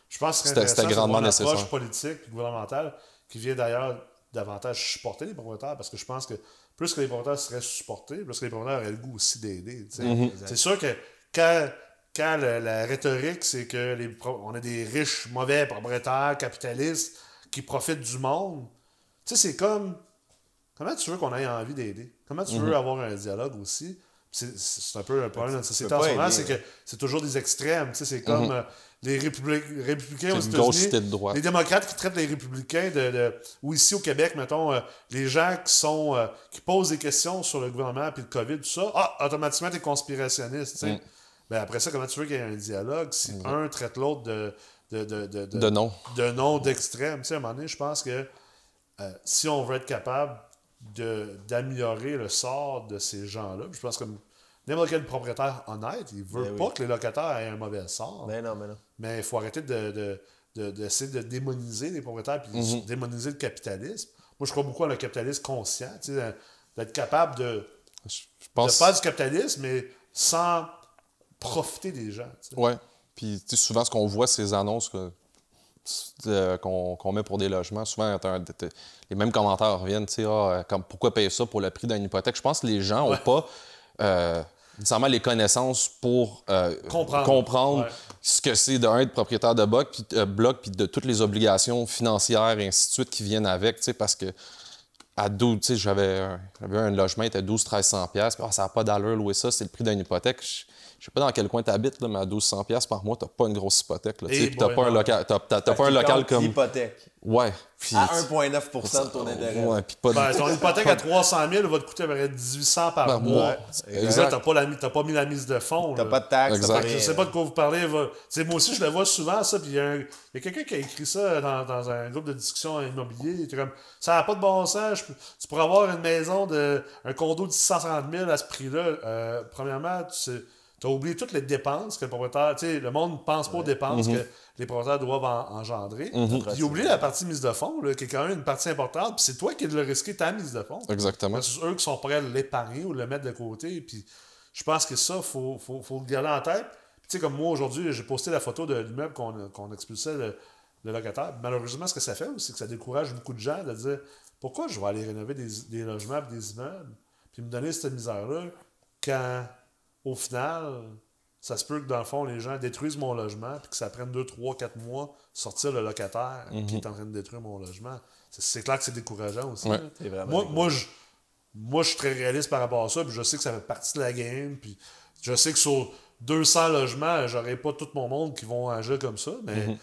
c'était grandement nécessaire. Une approche politique et gouvernementale qui vient d'ailleurs davantage supporter les propriétaires parce que je pense que plus que les propriétaires seraient supportés, plus que les propriétaires auraient le goût aussi d'aider. C'est sûr que quand la rhétorique, c'est que on a des riches, mauvais propriétaires, capitalistes, qui profitent du monde, tu sais, c'est comme... Comment tu veux qu'on ait envie d'aider? Comment tu veux avoir un dialogue aussi? C'est un peu un problème dans la société en ce moment, c'est que c'est toujours des extrêmes. Tu sais, c'est comme les républicains aux États-Unis, les démocrates qui traitent les républicains ou ici au Québec, mettons, les gens qui posent des questions sur le gouvernement puis le COVID, tout ça, automatiquement, t'es conspirationniste, tu sais. Ben après ça, comment tu veux qu'il y ait un dialogue si un traite l'autre de nom d'extrême? Tu sais, à un moment donné, je pense que si on veut être capable d'améliorer le sort de ces gens-là, je pense que n'importe quel propriétaire honnête, il ne veut pas que les locataires aient un mauvais sort. Mais il faut arrêter d'essayer de démoniser les propriétaires et démoniser le capitalisme. Moi, je crois beaucoup à le capitalisme conscient, tu sais, d'être capable de faire du capitalisme, mais sans profiter des gens. Oui. Puis souvent, ce qu'on voit, ces annonces qu'on met pour des logements, souvent, les mêmes commentaires reviennent, comme pourquoi payer ça pour le prix d'une hypothèque. Je pense que les gens n'ont pas nécessairement les connaissances pour comprendre ce que c'est de propriétaire de bloc, puis de toutes les obligations financières et ainsi de suite qui viennent avec, parce que à 12, j'avais un logement, il était 1200-1300$, puis ça n'a pas d'allure louer ça, c'est le prix d'une hypothèque. Je sais pas dans quel coin tu habites, mais à 1200$ par mois, tu n'as pas une grosse hypothèque. Tu n'as pas un local, pas un local comme. L'hypothèque. Ouais. Puis, À 1,9 % de ton intérêt. ouais, puis pas de... Ben, ton hypothèque à 300 000 va te coûter à peu près 1800 par Ben, mois. ouais, Là, t'as pas mis la mise de fonds. T'as là. pas de taxes, Exact. t'as pas Fait que rien. je sais pas de quoi vous parlez. Moi aussi, je le vois souvent, ça. Puis il y a quelqu'un qui a écrit ça dans un groupe de discussion immobilier. Il était comme, ça n'a pas de bon sens. Tu pourrais avoir une maison, un condo de 650 000 à ce prix-là. Premièrement, tu as oublié toutes les dépenses que le propriétaire. Tu sais, le monde ne pense pas aux dépenses que les propriétaires doivent engendrer. Puis il oublie la partie mise de fonds, là, qui est quand même une partie importante. Puis c'est toi qui dois risquer ta mise de fonds. Exactement. C'est eux qui sont prêts à l'épargner ou le mettre de côté. Puis je pense que ça, faut le garder en tête. Puis tu sais, comme moi aujourd'hui, j'ai posté la photo de l'immeuble qu'on expulsait le locataire. Malheureusement, ce que ça fait aussi, c'est que ça décourage beaucoup de gens de dire pourquoi je vais aller rénover des logements et des immeubles, puis me donner cette misère-là, quand au final, ça se peut que dans le fond, les gens détruisent mon logement, puis que ça prenne 2, 3, 4 mois sortir le locataire qui est en train de détruire mon logement. C'est clair que c'est décourageant aussi. Ouais. là. C'est vraiment Moi, je suis très réaliste par rapport à ça, puis je sais que ça fait partie de la game, puis je sais que sur 200 logements, j'aurai pas tout mon monde qui vont agir comme ça, mais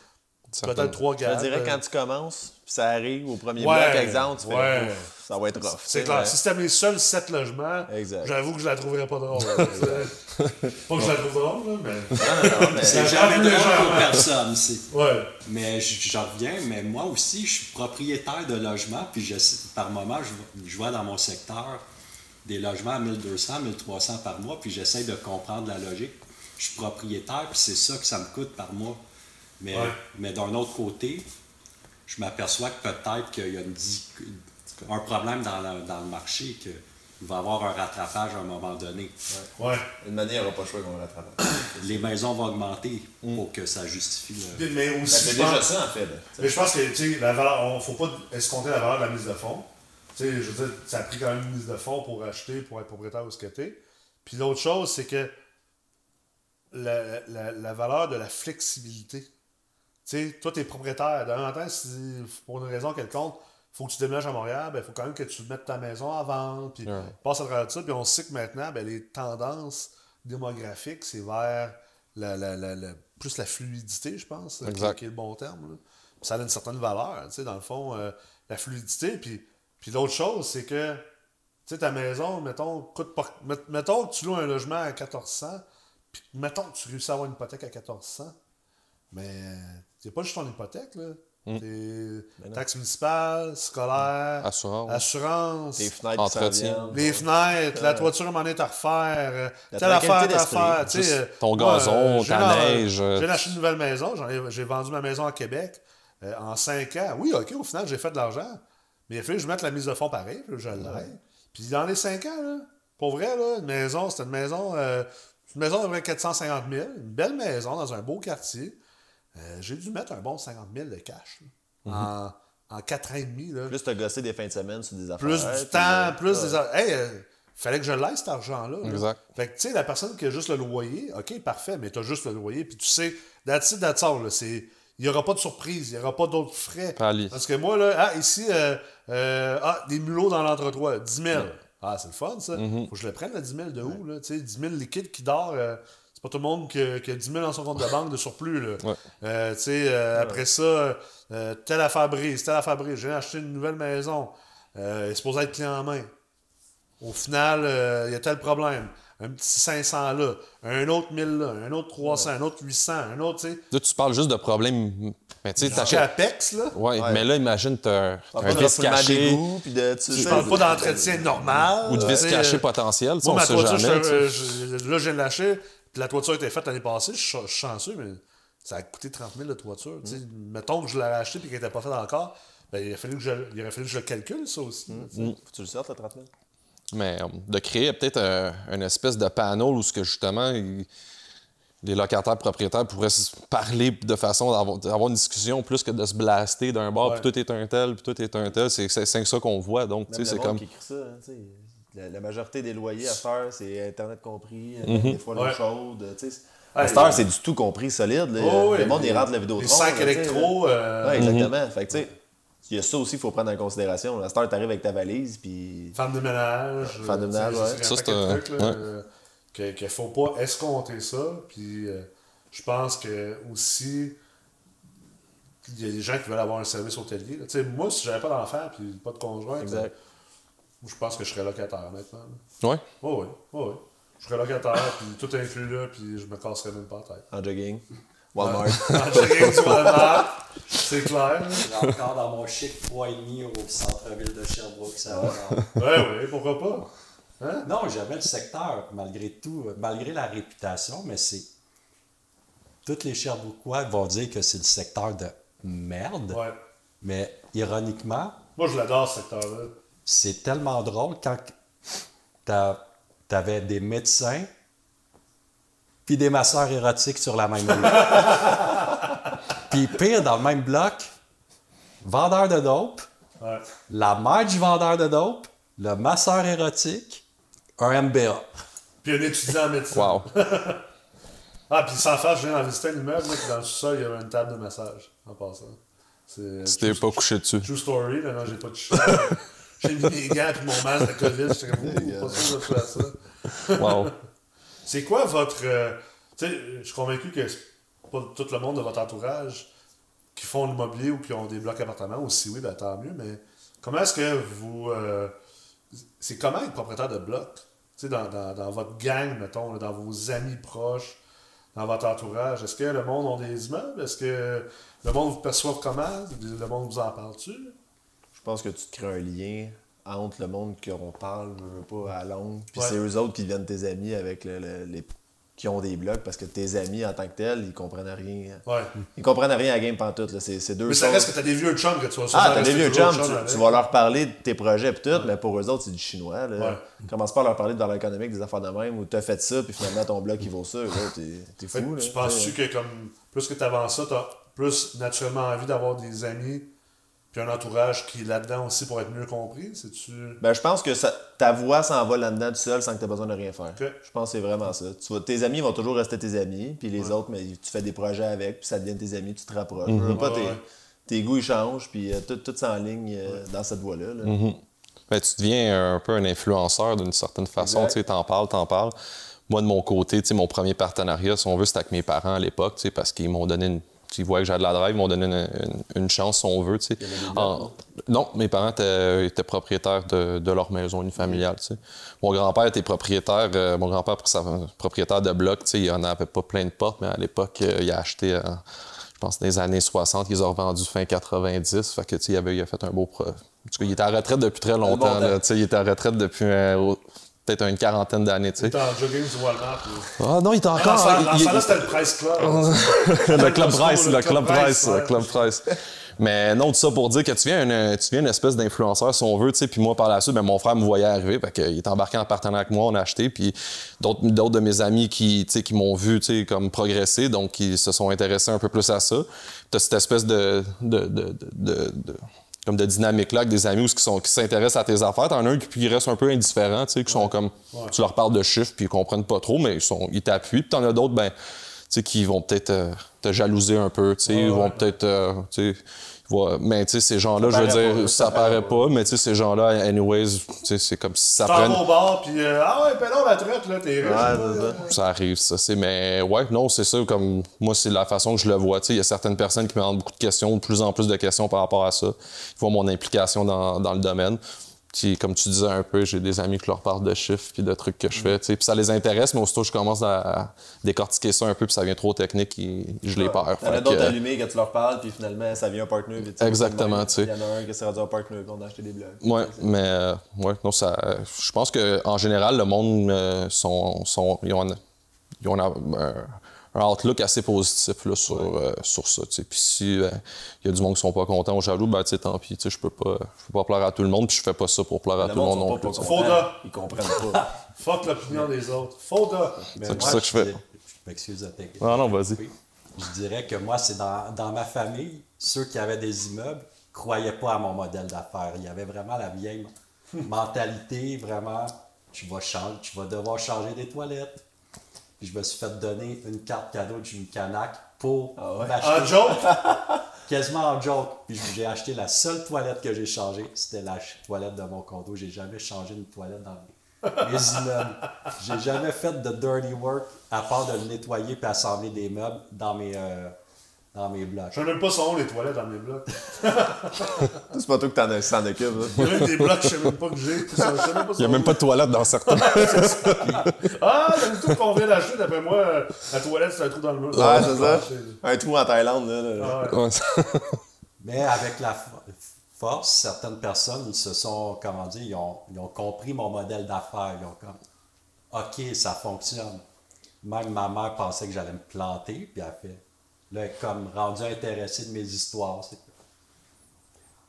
peut-être 3 Je gars. te dirais, quand tu commences, puis ça arrive au premier Ouais, bloc, exemple, tu fais ouais. ça va être rough. C'est clair. Si c'était mes seuls 7 logements, Exact. j'avoue que je la trouverais pas drôle. Pas que je la trouve drôle, là, mais. Non, mais C'est Ça jamais rappelle drôle légèrement. pour personne. Ouais. Mais j'en reviens, mais moi aussi, je suis propriétaire de logements, puis par moment, je vois dans mon secteur des logements à 1200, 1300 par mois, puis j'essaie de comprendre la logique. Je suis propriétaire, puis c'est ça que ça me coûte par mois. Mais, Ouais. mais d'un autre côté, je m'aperçois que peut-être qu'il y a un problème dans le marché, qu'il va y avoir un rattrapage à un moment donné. Ouais. une manière, il n'y aura pas le choix qu'on le rattrape. Les maisons vont augmenter pour que ça justifie le... Mais aussi, C'est je déjà pense- ça, en fait. là. Mais je pense que, tu sais, la valeur, faut pas escompter la valeur de la mise de fonds. Tu sais, je veux dire, ça a pris quand même une mise de fonds pour acheter, pour être propriétaire ou ce que t'es. Puis l'autre chose, c'est que la valeur de la flexibilité. Tu sais, toi, t'es propriétaire. D'un en temps, si pour une raison quelconque, faut que tu déménages à Montréal, il faut quand même que tu mettes ta maison à vendre, puis passe à travers ça. Puis on sait que maintenant, les tendances démographiques, c'est vers plus la fluidité, je pense, qui est le bon terme. Là. Puis ça a une certaine valeur, tu sais, dans le fond, la fluidité. Puis l'autre chose, c'est que, tu sais, ta maison, mettons, mettons que tu loues un logement à 1400, puis mettons que tu réussis à avoir une hypothèque à 1400, mais c'est pas juste ton hypothèque, là. C'est taxes municipales, scolaires, assurance, Les fenêtres Entretien. qui s'en viennent. les fenêtres, la toiture à un moment donné, à refaire, La telle affaire, tranquillité telle d'esprit. affaire. Tu sais, ton moi, gazon, ta neige. J'ai acheté une nouvelle maison, j'ai vendu ma maison à Québec en 5 ans. Oui, OK, au final, j'ai fait de l'argent, mais il a fallu que je mette la mise de fonds pareil, puis je l'ai. Puis dans les 5 ans, là, pour vrai, là, c'était une maison d'à peu près 450 000, une belle maison dans un beau quartier. J'ai dû mettre un bon 50 000 de cash là, en 4 ans et demi. Là. Plus t'as gossé des fins de semaine sur des affaires. Plus du temps, plus des... Hey, fallait que je l'aille, cet argent-là. là. Exact. Fait que, tu sais, la personne qui a juste le loyer, OK, parfait, mais t'as juste le loyer, puis tu sais, that's it, that's all, là, il n'y aura pas de surprise, il n'y aura pas d'autres frais. Pali. Parce que moi, là, ici, des mulots dans l'entretoit, 10 000. Ah, c'est le fun, ça. Faut que je le prenne, le 10 000 de où, là? Tu sais, 10 000 liquide qui dort... c'est pas tout le monde qui a 10 000 dans son compte de banque de surplus. Là. Tu sais, après ça, telle affaire brise. J'ai acheté une nouvelle maison. Elle est supposée être clé en main. Au final, il y a tel problème. Un petit 500 là, un autre 1000 là, un autre 300, un autre 800, un autre, tu sais. Là, tu parles juste de problèmes. Mais tu sais, Chez t'achètes. Apex, là. Ouais, mais là, imagine, t'as un Pas de vice refoulement caché d'égout, puis de... Je parle pas d'entretien normal. ou de tu vice sais, caché potentiel. Tu sais, Moi, on ma sait toiture, jamais. tu sais. là, je viens de lâcher, puis la toiture a été faite l'année passée, je suis chanceux, mais ça a coûté 30 000 de toiture. Tu sais, mettons que je l'avais acheté et qu'elle n'était pas faite encore, ben, il aurait fallu que je le calcule, ça aussi. tu sais. Faut que tu le sortes, le 30 000. Mais de créer peut-être une espèce de panel où ce que justement les locataires propriétaires pourraient se parler de façon d'avoir une discussion plus que de se blaster d'un bord, puis tout est un tel, puis tout est un tel. C'est ça qu'on voit. Donc, tu sais, Même c'est le monde comme. qui écrit ça, hein, tu sais, la majorité des loyers à faire, c'est Internet compris, des fois l'eau Ouais. chaude. Tu sais. Ouais, À cette heure, c'est du tout compris, solide. Là. Oh, oui. Le monde, il rentre la vidéo Les 5 électros. Ouais, exactement. Fait que, tu sais, il y a ça aussi qu'il faut prendre en considération. À cette heure, tu arrives avec ta valise, puis. Femme de ménage. Femme de ménage, tu sais, ouais. c'est un Ça, paquet de c'est un- trucs, là, qu'il faut pas escompter ça. Puis je pense que aussi, il y a des gens qui veulent avoir un service hôtelier. Tu sais, moi, si j'avais pas d'enfant puis pas de conjoint, Exact. je pense que je serais locataire, honnêtement. Ouais. Oh oui, oh oui. Je serais locataire, puis tout inclus là, puis je me casserais même pas la tête. En jogging. Walmart. En jogging sur Walmart, c'est clair. J'ai encore dans mon chic 3,5 au centre-ville de Sherbrooke. Ça va. Oui, pourquoi pas? Hein? Non, j'aimais le secteur, malgré tout, malgré la réputation, mais c'est. Tous les Sherbrookeois vont dire que c'est le secteur de merde, Ouais. mais ironiquement, Moi, je l'adore, ce secteur-là. c'est tellement drôle quand t'avais des médecins puis des masseurs érotiques sur la même rue. Puis pire, dans le même bloc, vendeur de dope, Ouais. la mère du vendeur de dope, le masseur érotique, un MBA. Puis un étudiant en médecine. Wow. Ah, puis sans faire, je viens d'en visiter un immeuble, là, puis dans le sous-sol, il y avait une table de massage, en passant. C'est Tu t'es pas couché dessus. True story, là, non, j'ai pas touché. J'ai mis des gants puis mon masque de COVID, j'étais comme, pas sûr de faire ça. Wow. C'est quoi votre... tu sais, je suis convaincu que c'est pas tout le monde de votre entourage qui font l'immobilier ou qui ont des blocs appartements, ou si oui, ben tant mieux, mais comment est-ce que vous... c'est comment être propriétaire de bloc? Tu sais, dans votre gang, mettons, là, dans vos amis proches, dans votre entourage, est-ce que le monde a des immeubles? Est-ce que le monde vous perçoit comment? Le monde vous en parle-tu? Je pense que tu te crées un lien entre le monde qu'on parle, je veux pas, à longue, puis Ouais. c'est eux autres qui deviennent tes amis avec les qui ont des blocs, parce que tes amis en tant que tels, ils comprennent rien. Ouais. Ils comprennent rien à la game pantoute, là. C'est deux Mais ça choses. reste que t'as des vieux chums que tu vas Ah, t'as des rester vieux toujours chums, avec. tu vas leur parler de tes projets et tout, mais pour eux autres, c'est du chinois. Là. Ouais. Commence pas à leur parler de valeur économique, des affaires de même, ou t'as fait ça, puis finalement ton bloc il vaut ça. Eux autres, t'es Fait fou. que Là. tu penses-tu que comme plus que tu avances ça, tu as plus naturellement envie d'avoir des amis puis un entourage qui est là-dedans aussi pour être mieux compris? C'est-tu. Ben, je pense que ta voix s'en va là-dedans tout seul sans que tu aies besoin de rien faire. Ok. Je pense que c'est vraiment ça. Tes amis vont toujours rester tes amis, puis les autres, mais tu fais des projets avec, puis ça devient tes amis, tu te rapproches. Je veux pas, Ouais, ouais. tes goûts ils changent, puis tout s'enligne dans cette voie-là. Là. Ben, tu deviens un peu un influenceur d'une certaine façon. Exact. Tu sais, t'en parles. Moi, de mon côté, tu sais, mon premier partenariat, si on veut, c'était avec mes parents à l'époque, tu sais, parce qu'ils m'ont donné une. Ils voyaient que j'avais de la drive, ils m'ont donné une chance, si on veut. Tu sais. Non, mes parents étaient propriétaires de leur maison unifamiliale. Tu sais. Mon grand-père était propriétaire. Mon grand-père, propriétaire de bloc, tu sais, il en avait pas plein de portes, mais à l'époque, il a acheté, je pense, dans les années 60, ils ont revendu fin 90. Fait que, tu sais, il a fait un beau. En tout cas, il était en retraite depuis très longtemps. Là, tu sais, il était en retraite depuis peut-être une quarantaine d'années. Tu sais. T'es en jogging du Walmart. Ah non, il était Dans encore. ce temps-là, c'était le Price Club. Le Club Price, Le le Club Price, ouais. le Club Price. Mais non, tout ça pour dire que tu viens une espèce d'influenceur, si on veut, tu sais. Puis moi, par la suite, ben, mon frère me voyait arriver, fait qu'il est embarqué en partenariat avec moi, on a acheté. Puis d'autres de mes amis qui m'ont vu, tu sais, comme progresser, donc qui se sont intéressés un peu plus à ça. T'as cette espèce comme de dynamique-là avec des amis qui s'intéressent à tes affaires. T'en as un qui reste un peu indifférent, tu sais, qui sont comme... Tu leur parles de chiffres, puis ils comprennent pas trop, mais ils t'appuient. Puis t'en as d'autres, ben, tu sais, qui vont peut-être te jalouser un peu, tu sais, ils vont peut-être... tu sais, mais tu sais, ces gens-là, je veux dire, ça paraît pas, mais tu sais, ces gens-là, anyways, tu sais, c'est comme si ça Tu t'en prenne... vas au bar, puis ah ouais, ben non, la traite, là, t'es riche. Ouais, c'est ça. Ça arrive, ça. Mais ouais, non, c'est ça. Comme moi, c'est la façon que je le vois. Il y a certaines personnes qui me demandent beaucoup de questions, de plus en plus de questions par rapport à ça. Ils voient mon implication dans le domaine. Puis, comme tu disais un peu, j'ai des amis qui leur parlent de chiffres puis de trucs que je fais. Puis ça les intéresse, mais aussitôt je commence à décortiquer ça un peu, puis ça devient trop technique, je les perds. T'en as d'autres allumés quand tu leur parles, puis finalement, ça vient un partner. Puis, Exactement, tu sais. Il y en a un qui s'est rendu un partner, puis on a acheté des blocs. Ouais, mais ouais, non, ça. Je pense qu'en général, le monde ils ont un outlook assez positif là, sur ça. T'sais. Puis si il y a du monde qui sont pas contents ou jaloux, ben tant pis, je peux pas plaire à tout le monde, puis je fais pas ça pour plaire à tout le monde non plus. Fauda. Ils comprennent pas. Fuck l'opinion des autres. Fauda. Mais C'est moi, ça que je fais. m'excuse de t'inquiéter. Non, vas-y. Je dirais que moi, c'est dans ma famille, ceux qui avaient des immeubles croyaient pas à mon modèle d'affaires. Il y avait vraiment la vieille mentalité, vraiment, tu vas devoir changer des toilettes. Puis je me suis fait donner une carte cadeau de Jimmy Canac pour m'acheter. En joke? Quasiment en joke. Puis j'ai acheté la seule toilette que j'ai changée. C'était la toilette de mon condo. J'ai jamais changé une toilette dans mes immeubles. J'ai jamais fait de dirty work à part de le nettoyer puis assembler des meubles dans dans mes blocs. Je sais même pas son les toilettes dans mes blocs. C'est pas toi que t'en occupes. Là. Il y a même des blocs que je sais même pas que j'ai. Je sais même pas Il n'y a même pas de toilette dans certains. Ah, le tout qu'on vient d'acheter, d'après moi, la toilette, c'est un trou dans le mur. Ouais, c'est ça. Ah, Un trou en Thaïlande. Là. ouais. Ouais. Mais avec la force, certaines personnes, ils se sont, comment dire, ils ont compris mon modèle d'affaires. Ils ont comme, OK, ça fonctionne. Même ma mère pensait que j'allais me planter, puis elle fait, là, elle est comme rendue intéressée de mes histoires.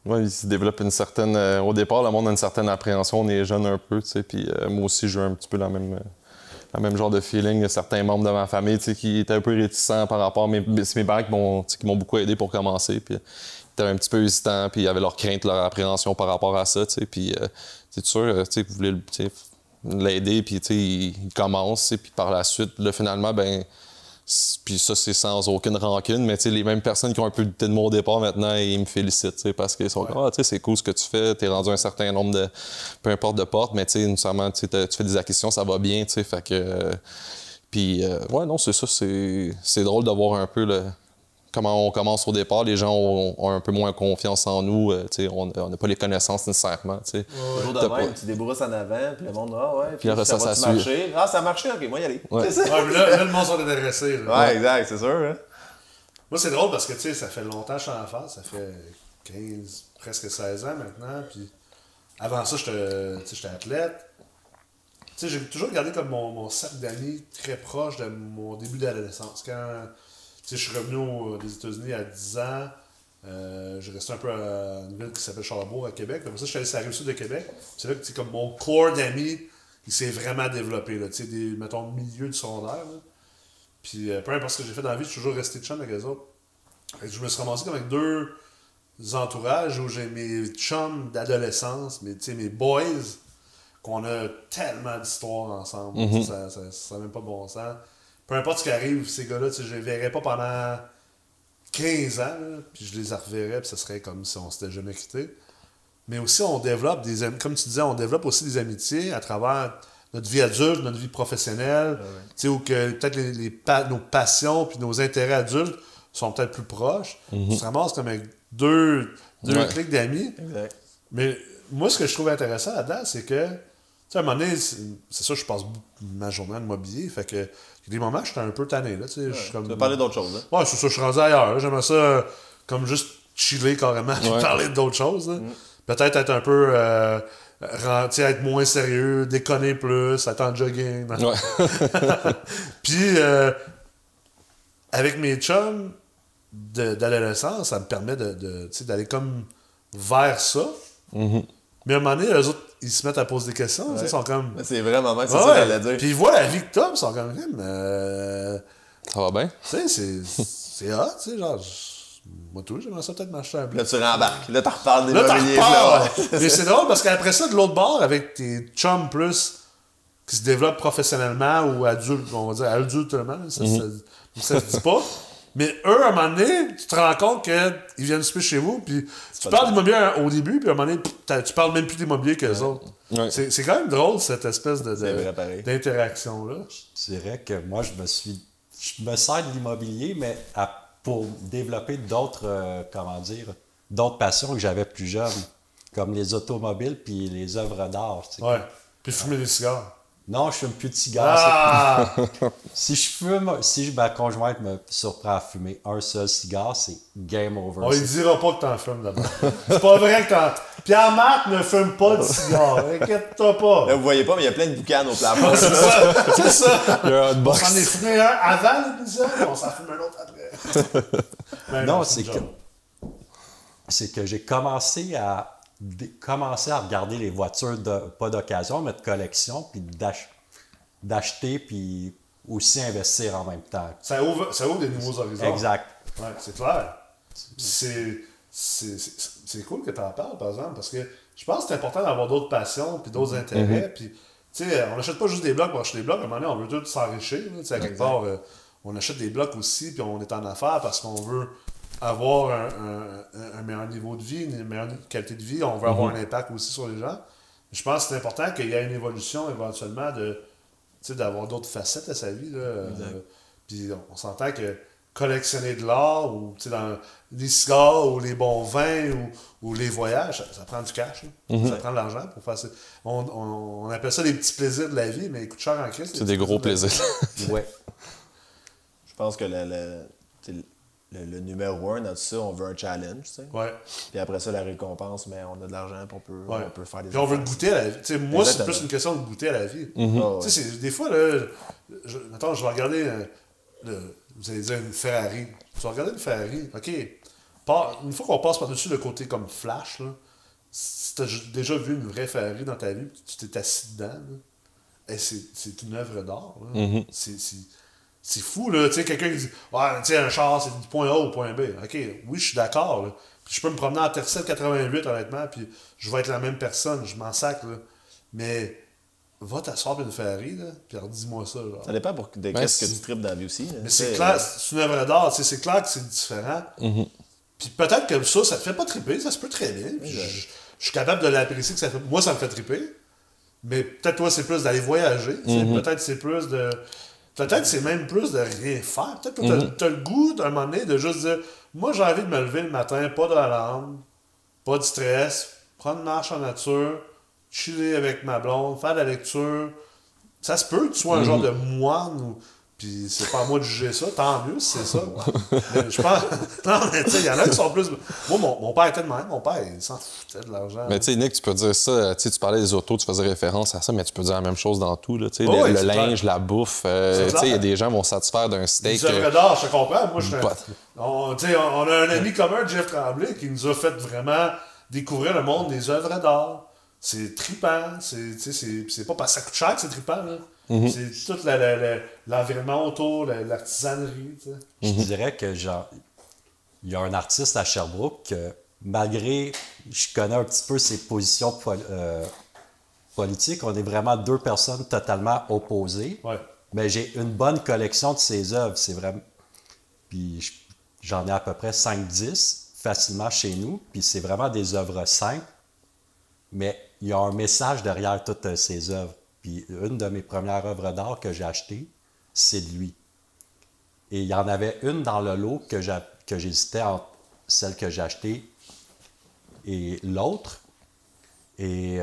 Ouais, il se développe une certaine. Au départ, le monde a une certaine appréhension, on est jeune un peu, tu sais. Puis moi aussi, j'ai un petit peu la même genre de feeling. Il y a certains membres de ma famille, tu sais, qui étaient un peu réticents par rapport. C'est mes parents qui m'ont beaucoup aidé pour commencer. Puis ils étaient un petit peu hésitants, puis ils avaient leur crainte, leur appréhension par rapport à ça, tu sais. Puis c'est sûr, tu sais, vous voulez l'aider, puis tu sais, il commence, tu sais, puis par la suite, là, finalement, ben. Puis ça, c'est sans aucune rancune, mais les mêmes personnes qui ont un peu douté de moi au départ, maintenant, ils me félicitent, parce qu'ils sont comme « Ah, c'est cool ce que tu fais, t'es rendu un certain nombre de... peu importe de portes, mais nécessairement, tu fais des acquisitions, ça va bien, fait que... Puis, ouais, non, c'est ça, c'est drôle de voir un peu comment on commence au départ. Les gens ont un peu moins confiance en nous, on n'a pas les connaissances nécessairement, Toujours de même, tu débrousses en avant, puis le monde, ah ouais, puis après ça ça va marcher. Ah, ça a marché, ok, moi y aller. Ouais. C'est ça. Ouais, mais là, le monde sont intéressés. Là. Ouais, exact, c'est sûr. Hein? Moi, c'est drôle parce que, tu sais, ça fait longtemps que je suis en phase. Ça fait 15, presque 16 ans maintenant. Puis avant ça, j'étais athlète. Tu sais, j'ai toujours gardé comme mon cercle d'amis très proche de mon début d'adolescence. Quand, tu sais, je suis revenu des États-Unis à 10 ans, j'ai resté un peu à une ville qui s'appelle Charlebourg, à Québec. Comme ça, je suis allé sur la Rive-Sud de Québec. C'est là que, comme mon corps d'amis, il s'est vraiment développé, là. Tu sais, mettons, milieu du secondaire, là. Puis, peu importe ce que j'ai fait dans la vie, je suis toujours resté chum avec eux autres. Fait que je me suis ramassé comme avec deux entourages où j'ai mes chums d'adolescence, mes boys, qu'on a tellement d'histoires ensemble. Ça n'a même pas de bon sens. Peu importe ce qui arrive, ces gars-là, je les verrais pas pendant 15 ans, là, puis je les reverrais, puis ça serait comme si on s'était jamais quittés. Mais aussi, on développe des amis, comme tu disais, on développe aussi des amitiés à travers notre vie adulte, notre vie professionnelle, où que peut-être nos passions puis nos intérêts adultes sont peut-être plus proches. On se ramasse comme avec deux clics d'amis. Exact. Mais moi, ce que je trouve intéressant là-dedans, c'est que, tu sais, à un moment donné, c'est ça, je passe ma journée à l'immobilier, fait que il y a des moments, j'étais un peu tanné, là, tu sais. Je suis comme... Tu vas parler d'autre chose, hein? Ouais, c'est ça, je suis rendu ailleurs. J'aimerais ça comme juste chiller carrément, puis parler d'autres choses, là. Peut-être être un peu... être moins sérieux, déconner plus, être en jogging. Ouais. Puis, avec mes chums d'adolescence, ça me permet d'aller comme vers ça. Mais à un moment donné, eux autres, ils se mettent à poser des questions. Ils sont comme... C'est vraiment, c'est ça que j'allais dire. Puis ils voient la vie que t'as, ils sont comme... Ça va bien? Tu sais, c'est hot, tu sais, genre... Moi, tout, j'aimerais ça peut-être m'acheter un bloc. Là, tu rembarques. Là, t'en reparles des Là, t'en mobiliers. reparles. Ouais. Mais c'est drôle parce qu'après ça, de l'autre bord, avec tes chums plus qui se développent professionnellement ou adultes, on va dire adultement, ça se dit pas. Mais eux, à un moment donné, tu te rends compte qu'ils viennent super chez vous, puis tu parles d'immobilier au début, puis à un moment donné, tu parles même plus d'immobilier qu'eux autres. Ouais. C'est quand même drôle, cette espèce d'interaction-là. Je dirais que moi, je me sers de l'immobilier, mais pour développer d'autres, d'autres passions que j'avais plus jeune, comme les automobiles puis les œuvres d'art. Tu sais. Ouais. Puis fumer des cigares. Non, je fume plus de cigares. Ah! Si ma conjointe me surprend à fumer un seul cigare, c'est game over. On lui dira pas que t'en fumes d'abord. C'est pas vrai que t'en... Pierre-Marc ne fume pas de cigares. Inquiète-toi pas. Là, vous voyez pas, mais il y a plein de boucanes au plafond. C'est ça. Il y a un On s'en est fumé un avant l'épisode, on s'en fume un autre après. Ben, non, c'est que j'ai commencé à regarder les voitures, pas d'occasion, mais de collection, puis d'acheter, puis aussi investir en même temps. Ça ouvre des nouveaux horizons. Exact. Ouais, c'est clair. C'est cool que tu en parles, par exemple, parce que je pense que c'est important d'avoir d'autres passions puis d'autres intérêts. Puis, tu sais, on n'achète pas juste des blocs pour acheter des blocs. À un moment donné, on veut tous s'enrichir. Tu sais, à quelque part, on achète des blocs aussi, puis on est en affaires parce qu'on veut avoir un meilleur niveau de vie, une meilleure qualité de vie. On veut avoir un impact aussi sur les gens. Je pense que c'est important qu'il y ait une évolution éventuellement d'avoir d'autres facettes à sa vie. Là. Puis on s'entend que collectionner de l'art, ou dans les cigares, ou les bons vins, ou les voyages, ça prend du cash. Là. Ça prend de l'argent pour faire ça. On appelle ça des petits plaisirs de la vie, mais ils coûtent cher en Christ. C'est des gros plaisirs. Ouais. Je pense que le numéro 1 dans tout ça, on veut un challenge, tu sais. Ouais. Puis après ça, la récompense, mais on a de l'argent, puis on peut faire des Puis on veut le goûter à la vie. T'sais, moi, c'est Exactement. plus une question de goûter à la vie. Ah, ouais. Des fois, là, mettons, je vais regarder, vous allez dire une Ferrari. Tu vas regarder une Ferrari, OK. Une fois qu'on passe par-dessus le côté comme flash, là, si tu as déjà vu une vraie Ferrari dans ta vie, puis tu t'es assis dedans, là, c'est une œuvre d'art. Là. C'est fou, là. Tu sais, quelqu'un qui dit, ouais, tu sais, un char, c'est du point A au point B. OK, oui, je suis d'accord, là. Puis je peux me promener en Tercel 88, honnêtement, puis je vais être la même personne, je m'en sacre, là. Mais va t'asseoir pour une Ferrari, là, puis dis-moi ça, genre. Ça dépend de qu'est-ce que tu tripes dans la vie aussi. Là. Mais c'est clair, c'est une œuvre d'art, c'est clair que c'est différent. Puis peut-être que ça te fait pas triper, ça se peut très bien. Puis je suis capable de l'apprécier, que ça fait... Moi, ça me fait triper. Mais peut-être toi, c'est plus d'aller voyager. Peut-être c'est plus de... Peut-être c'est même plus de rien faire. Peut-être que t'as le goût d'un moment donné de juste dire, moi, j'ai envie de me lever le matin, pas d'alarme, pas de stress, prendre une marche en nature, chiller avec ma blonde, faire de la lecture. Ça se peut que tu sois un genre de moine ou... Puis c'est pas à moi de juger ça, tant mieux si c'est ça. Mais je pense... Non, mais tu sais, il y en a qui sont plus... Moi, mon père était de même. Mon père, il s'en foutait de l'argent. Mais tu sais, Nick, tu peux dire ça. Tu parlais des autos, tu faisais référence à ça, mais tu peux dire la même chose dans tout. Là, Oh, le c'est linge, clair. la bouffe. C'est Tu sais, il y a clair. des gens qui vont satisfaire d'un steak. Les œuvres d'art, je te comprends. Moi, Pas- on a un ami commun, Jeff Tremblay, qui nous a fait vraiment découvrir le monde des œuvres d'art. C'est trippant. C'est pas parce que ça coûte cher que c'est trippant. Là. C'est tout l'environnement autour, l'artisanerie. Tu sais. Je dirais que genre, il y a un artiste à Sherbrooke que, malgré, je connais un petit peu ses positions politiques, on est vraiment deux personnes totalement opposées. Ouais. Mais j'ai une bonne collection de ses œuvres, c'est vraiment. Puis j'en ai à peu près 5-10 facilement chez nous, puis c'est vraiment des œuvres simples, mais il y a un message derrière toutes ces œuvres. Puis une de mes premières œuvres d'art que j'ai achetées, c'est de lui. Et il y en avait une dans le lot que j'hésitais entre celle que j'ai achetée et l'autre. Et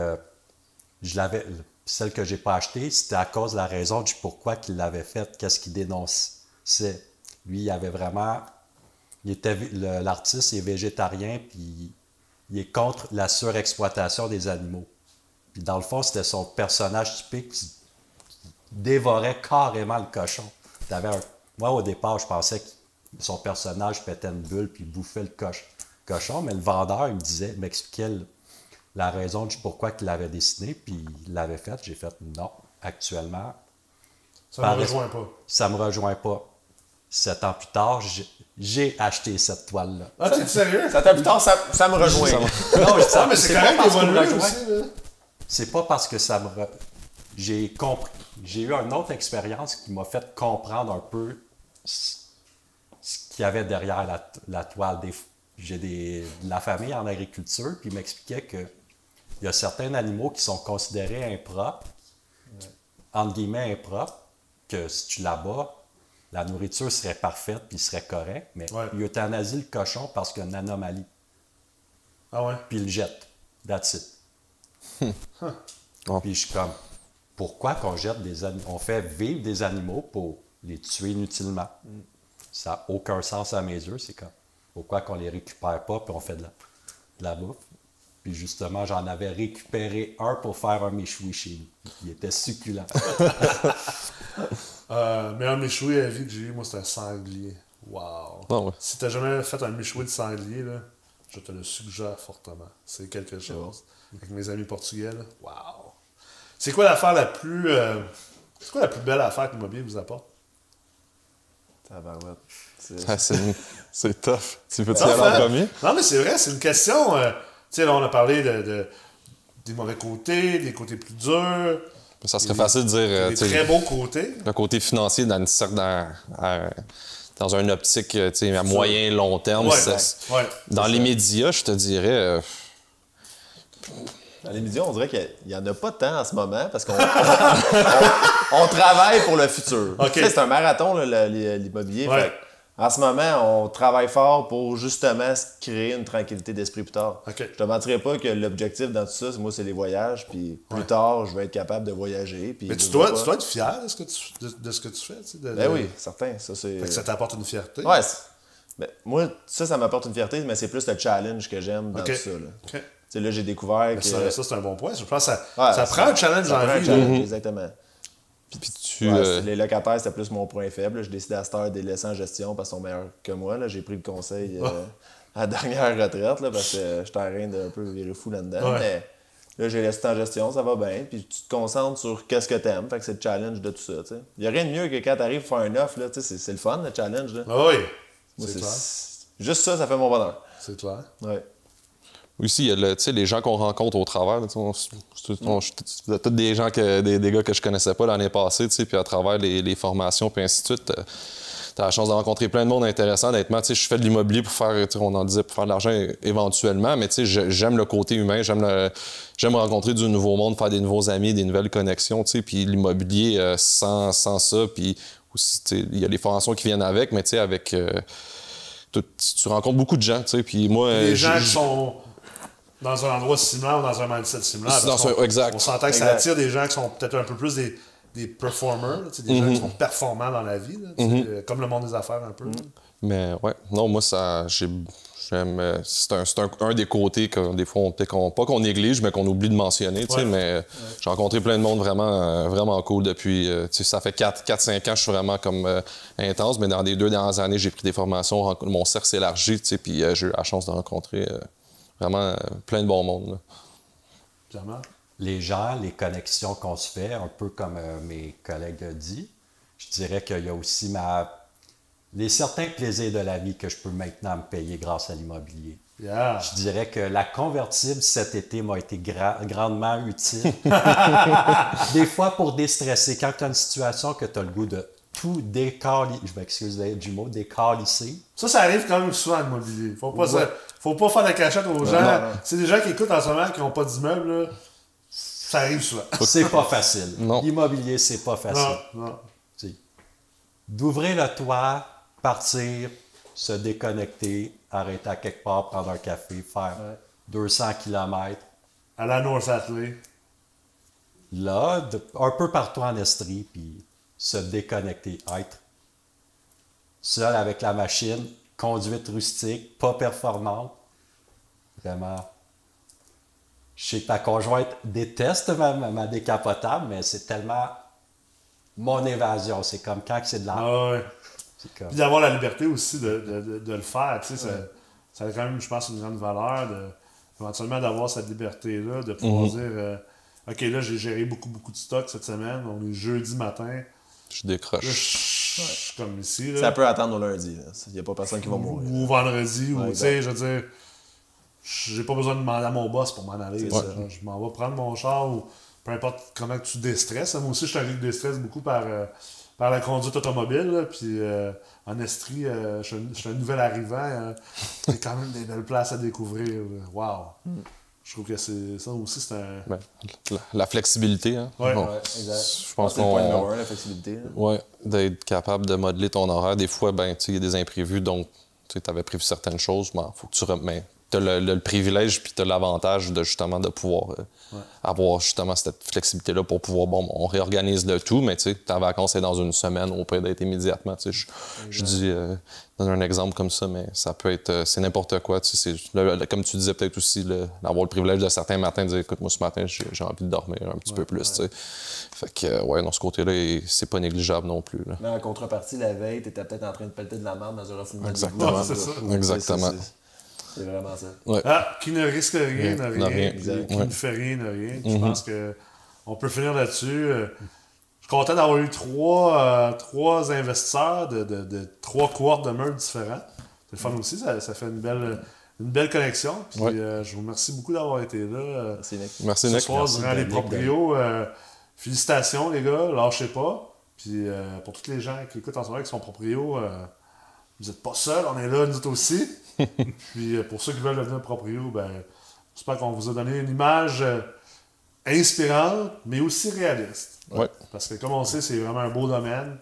celle que j'ai pas achetée, c'était à cause de la raison du pourquoi qu'il l'avait faite, qu'est-ce qu'il dénonçait. Lui, il avait vraiment... L'artiste est végétarien, puis il est contre la surexploitation des animaux. Puis dans le fond, c'était son personnage typique qui dévorait carrément le cochon. Moi, au départ, je pensais que son personnage pétait une bulle puis bouffait le cochon, mais le vendeur, il m'expliquait la raison du pourquoi il l'avait dessiné, puis il l'avait fait. J'ai fait non, actuellement. Ça me rejoint pas. Ça me rejoint pas. 7 ans plus tard, j'ai acheté cette toile-là. Ah, t'es sérieux? 7 ans plus tard, ça me rejoint. Non, Mais c'est pas correct parce qu'on d'évoluer me rejoint. aussi. Là. C'est pas parce que ça me... J'ai compris. J'ai eu une autre expérience qui m'a fait comprendre un peu ce qu'il y avait derrière la toile. J'ai de la famille en agriculture, puis ils m'expliquaient qu'il y a certains animaux qui sont considérés impropres, entre guillemets impropres, que si tu l'abats, la nourriture serait parfaite puis serait correcte, mais il euthanasie le cochon parce qu'il y a une anomalie. Ah ouais? Puis il le jette. That's it. Puis je suis comme, pourquoi qu'on jette des animaux? On fait vivre des animaux pour les tuer inutilement. Ça n'a aucun sens à mes yeux. C'est comme, pourquoi qu'on les récupère pas puis on fait de la bouffe? Puis justement, j'en avais récupéré un pour faire un méchoui chez nous. Il était succulent. Mais un méchoui à vie que j'ai eu, moi, c'était un sanglier. Wow! Ah ouais. Si t'as jamais fait un méchoui de sanglier, là, je te le suggère fortement. C'est quelque chose. Avec mes amis portugais, là, wow! C'est quoi l'affaire la plus... c'est quoi la plus belle affaire que l'immobilier vous apporte? Tabarouette. C'est tough. Tu veux-tu y Tough, aller en hein? premier? Non, mais c'est vrai, c'est une question... tu sais, là, on a parlé des mauvais côtés, des côtés plus durs, Ça serait facile de dire des très beaux côtés. le côté financier dans une optique à moyen long terme. Ouais. Dans les médias, je te dirais... Dans les médias, on dirait qu'il n'y en a pas tant en ce moment parce qu'on on travaille pour le futur. OK. Tu sais, c'est un marathon, là, l'immobilier. Ouais. Fait En ce moment, on travaille fort pour justement se créer une tranquillité d'esprit plus tard. OK. Je te mentirais pas que l'objectif dans tout ça, moi, c'est les voyages. Puis plus tard, je vais être capable de voyager. Puis Mais tu dois être fier de ce que tu fais. Tu sais, Ben oui, certain. Ça, c'est... Fait que ça t'apporte une fierté. Ouais. Ben, moi, ça m'apporte une fierté, mais c'est plus le challenge que j'aime dans OK. tout ça. Là. OK. Tu sais, là, j'ai découvert que... Ça, c'est un bon point. Je pense que Ouais, ça prend un challenge ça dans prend la un vie. challenge, là. exactement. Puis tu. Ouais, les locataires, c'était plus mon point faible. J'ai décidé à cette heure de les laisser en gestion parce qu'ils sont meilleurs que moi. Là. J'ai pris le conseil à la dernière retraite là, parce que j'étais en train d'un peu virer fou là-dedans. Ouais. Mais là, j'ai laissé en gestion, ça va bien. Puis tu te concentres sur qu'est-ce que t'aimes. Fait que c'est le challenge de tout ça. Il n'y a rien de mieux que quand t'arrives pour faire un offre. C'est le fun, le challenge. Là. Ah oui, Moi, c'est clair. juste ça fait mon bonheur. C'est clair. Ouais. Aussi, il y a les gens qu'on rencontre au travers. Vous êtes tous des gens, des gars que je connaissais pas l'année passée, puis à travers les formations, puis ainsi de suite. Tu as la chance de rencontrer plein de monde intéressant, honnêtement. Je fais de l'immobilier pour faire, on en disait, pour faire de l'argent éventuellement, mais j'aime le côté humain, j'aime rencontrer du nouveau monde, faire des nouveaux amis, des nouvelles connexions, puis l'immobilier, sans ça, puis aussi, il y a les formations qui viennent avec, mais avec... tu rencontres beaucoup de gens, puis moi... Les gens qui sont dans un endroit similaire ou dans un mindset similaire. Exact. On s'entend que ça attire des gens qui sont peut-être un peu plus des performers, là, des gens qui sont performants dans la vie, là, comme le monde des affaires un peu. là. Mais ouais, non, moi, j'aime. C'est un des côtés que des fois, pas qu'on néglige, mais qu'on oublie de mentionner. Ouais. Mais j'ai rencontré plein de monde vraiment cool depuis. Ça fait 4-5 ans, je suis vraiment comme intense, mais dans les 2 dernières années, j'ai pris des formations, mon cercle s'est élargi, puis j'ai eu la chance de rencontrer vraiment plein de bon monde. Là. Clairement. Les gens, les connexions qu'on se fait, un peu comme mes collègues l'ont dit, je dirais qu'il y a aussi les certains plaisirs de la vie que je peux maintenant me payer grâce à l'immobilier. Yeah. Je dirais que la convertible cet été m'a été grandement utile. Des fois pour déstresser, quand tu as une situation que tu as le goût de tout décalisser, je m'excuse du mot, décalisser. Ça arrive quand même souvent à l'immobilier. Faut pas faire de cachette aux gens. non. C'est des gens qui écoutent en ce moment qui n'ont pas d'immeuble. Là. Ça arrive souvent. C'est pas facile. Non. L'immobilier, c'est pas facile. Non. Tu sais, d'ouvrir le toit, partir, se déconnecter, arrêter à quelque part, prendre un café, faire 200 km. À la North Atlee. Là, un peu partout en Estrie, puis se déconnecter, être seul avec la machine, conduite rustique, pas performante. Vraiment. Je sais que ta conjointe déteste ma décapotable, mais c'est tellement mon évasion. C'est comme quand c'est de la... Ah ouais. C'est comme... Puis d'avoir la liberté aussi de le faire. Tu sais, ça a quand même, je pense, une grande valeur éventuellement d'avoir cette liberté-là, de pouvoir dire OK, là, j'ai géré beaucoup de stock cette semaine. On est jeudi matin. Je Là, décroche. je suis comme ici. Là. Ça peut attendre au lundi. Il n'y a pas personne qui va mourir. Ou vendredi, ou Ouais, tu sais, je veux dire, j'ai pas besoin de demander à mon boss pour m'en aller. C'est ça. Je m'en vais prendre mon char ou peu importe comment tu déstresses. Moi aussi, je suis un gars qui déstresse beaucoup par la conduite automobile. Là, puis en Estrie, je suis un nouvel arrivant. Il y a quand même des belles places à découvrir. Wow! Je trouve que ça aussi, c'est un. Ben, la flexibilité, hein. Ouais. Bon, Ouais, exact. je pense C'est le point numéro qu'on... 1, la flexibilité. là. Ouais, d'être capable de modeler ton horaire. Des fois, ben, il y a des imprévus, donc tu avais prévu certaines choses, mais faut que tu tu as le privilège puis tu as l'avantage de justement de pouvoir avoir justement cette flexibilité-là pour pouvoir, on réorganise le tout, mais tu sais, ta vacance est dans une semaine, au pire d'être immédiatement. Tu sais, je dis, donne un exemple comme ça, mais ça peut être, c'est n'importe quoi. Tu sais, comme tu disais, peut-être aussi d'avoir le privilège de certains matins de dire, écoute, moi ce matin, j'ai envie de dormir un petit peu plus. Tu sais. Fait que, ouais, dans ce côté-là, c'est pas négligeable non plus. Là. Mais en contrepartie, la veille, tu étais peut-être en train de pelleter de la merde dans un refoulement. Exactement. C'est ça. Exactement. C'est vraiment ça. Ouais. Ah, qui ne risque rien n'a rien. rien. Qui Exact. ne fait rien n'a rien. Je pense qu'on peut finir là-dessus. Je suis content d'avoir eu trois investisseurs de 3 cohortes de meubles différents. C'est le fun aussi, ça fait une belle connexion. Puis, je vous remercie beaucoup d'avoir été là. Merci, Nick. Merci, Ce Nick. soir, durant les proprios. Félicitations, les gars. Lâchez pas. Puis pour tous les gens qui écoutent en ce moment qui sont proprios, vous n'êtes pas seuls. On est là, nous autres aussi. Puis pour ceux qui veulent devenir proprio, ben, j'espère qu'on vous a donné une image inspirante, mais aussi réaliste. Ouais. Parce que comme on sait, c'est vraiment un beau domaine.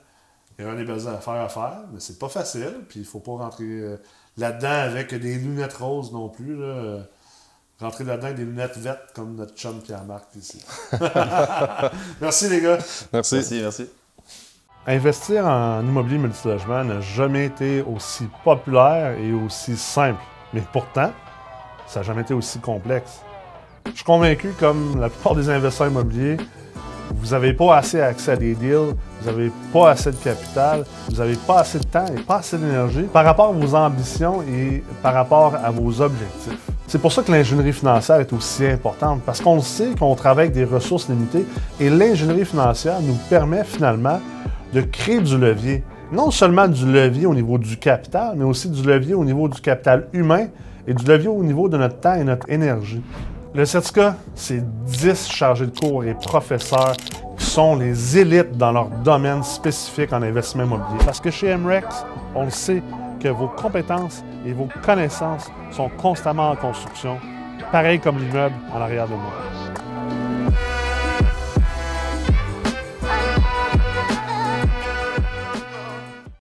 Il y a des belles affaires à faire, mais c'est pas facile. Puis il faut pas rentrer là-dedans avec des lunettes roses non plus. Là. Rentrer là-dedans avec des lunettes vertes comme notre chum Pierre-Marc ici. Merci les gars. Merci. Merci. Investir en immobilier multilogement n'a jamais été aussi populaire et aussi simple. Mais pourtant, ça n'a jamais été aussi complexe. Je suis convaincu, comme la plupart des investisseurs immobiliers, vous n'avez pas assez accès à des deals, vous n'avez pas assez de capital, vous n'avez pas assez de temps et pas assez d'énergie par rapport à vos ambitions et par rapport à vos objectifs. C'est pour ça que l'ingénierie financière est aussi importante, parce qu'on le sait qu'on travaille avec des ressources limitées et l'ingénierie financière nous permet finalement de créer du levier. Non seulement du levier au niveau du capital, mais aussi du levier au niveau du capital humain et du levier au niveau de notre temps et notre énergie. Le certificat, c'est 10 chargés de cours et professeurs qui sont les élites dans leur domaine spécifique en investissement immobilier. Parce que chez MREX, on le sait que vos compétences et vos connaissances sont constamment en construction, pareil comme l'immeuble en arrière de moi.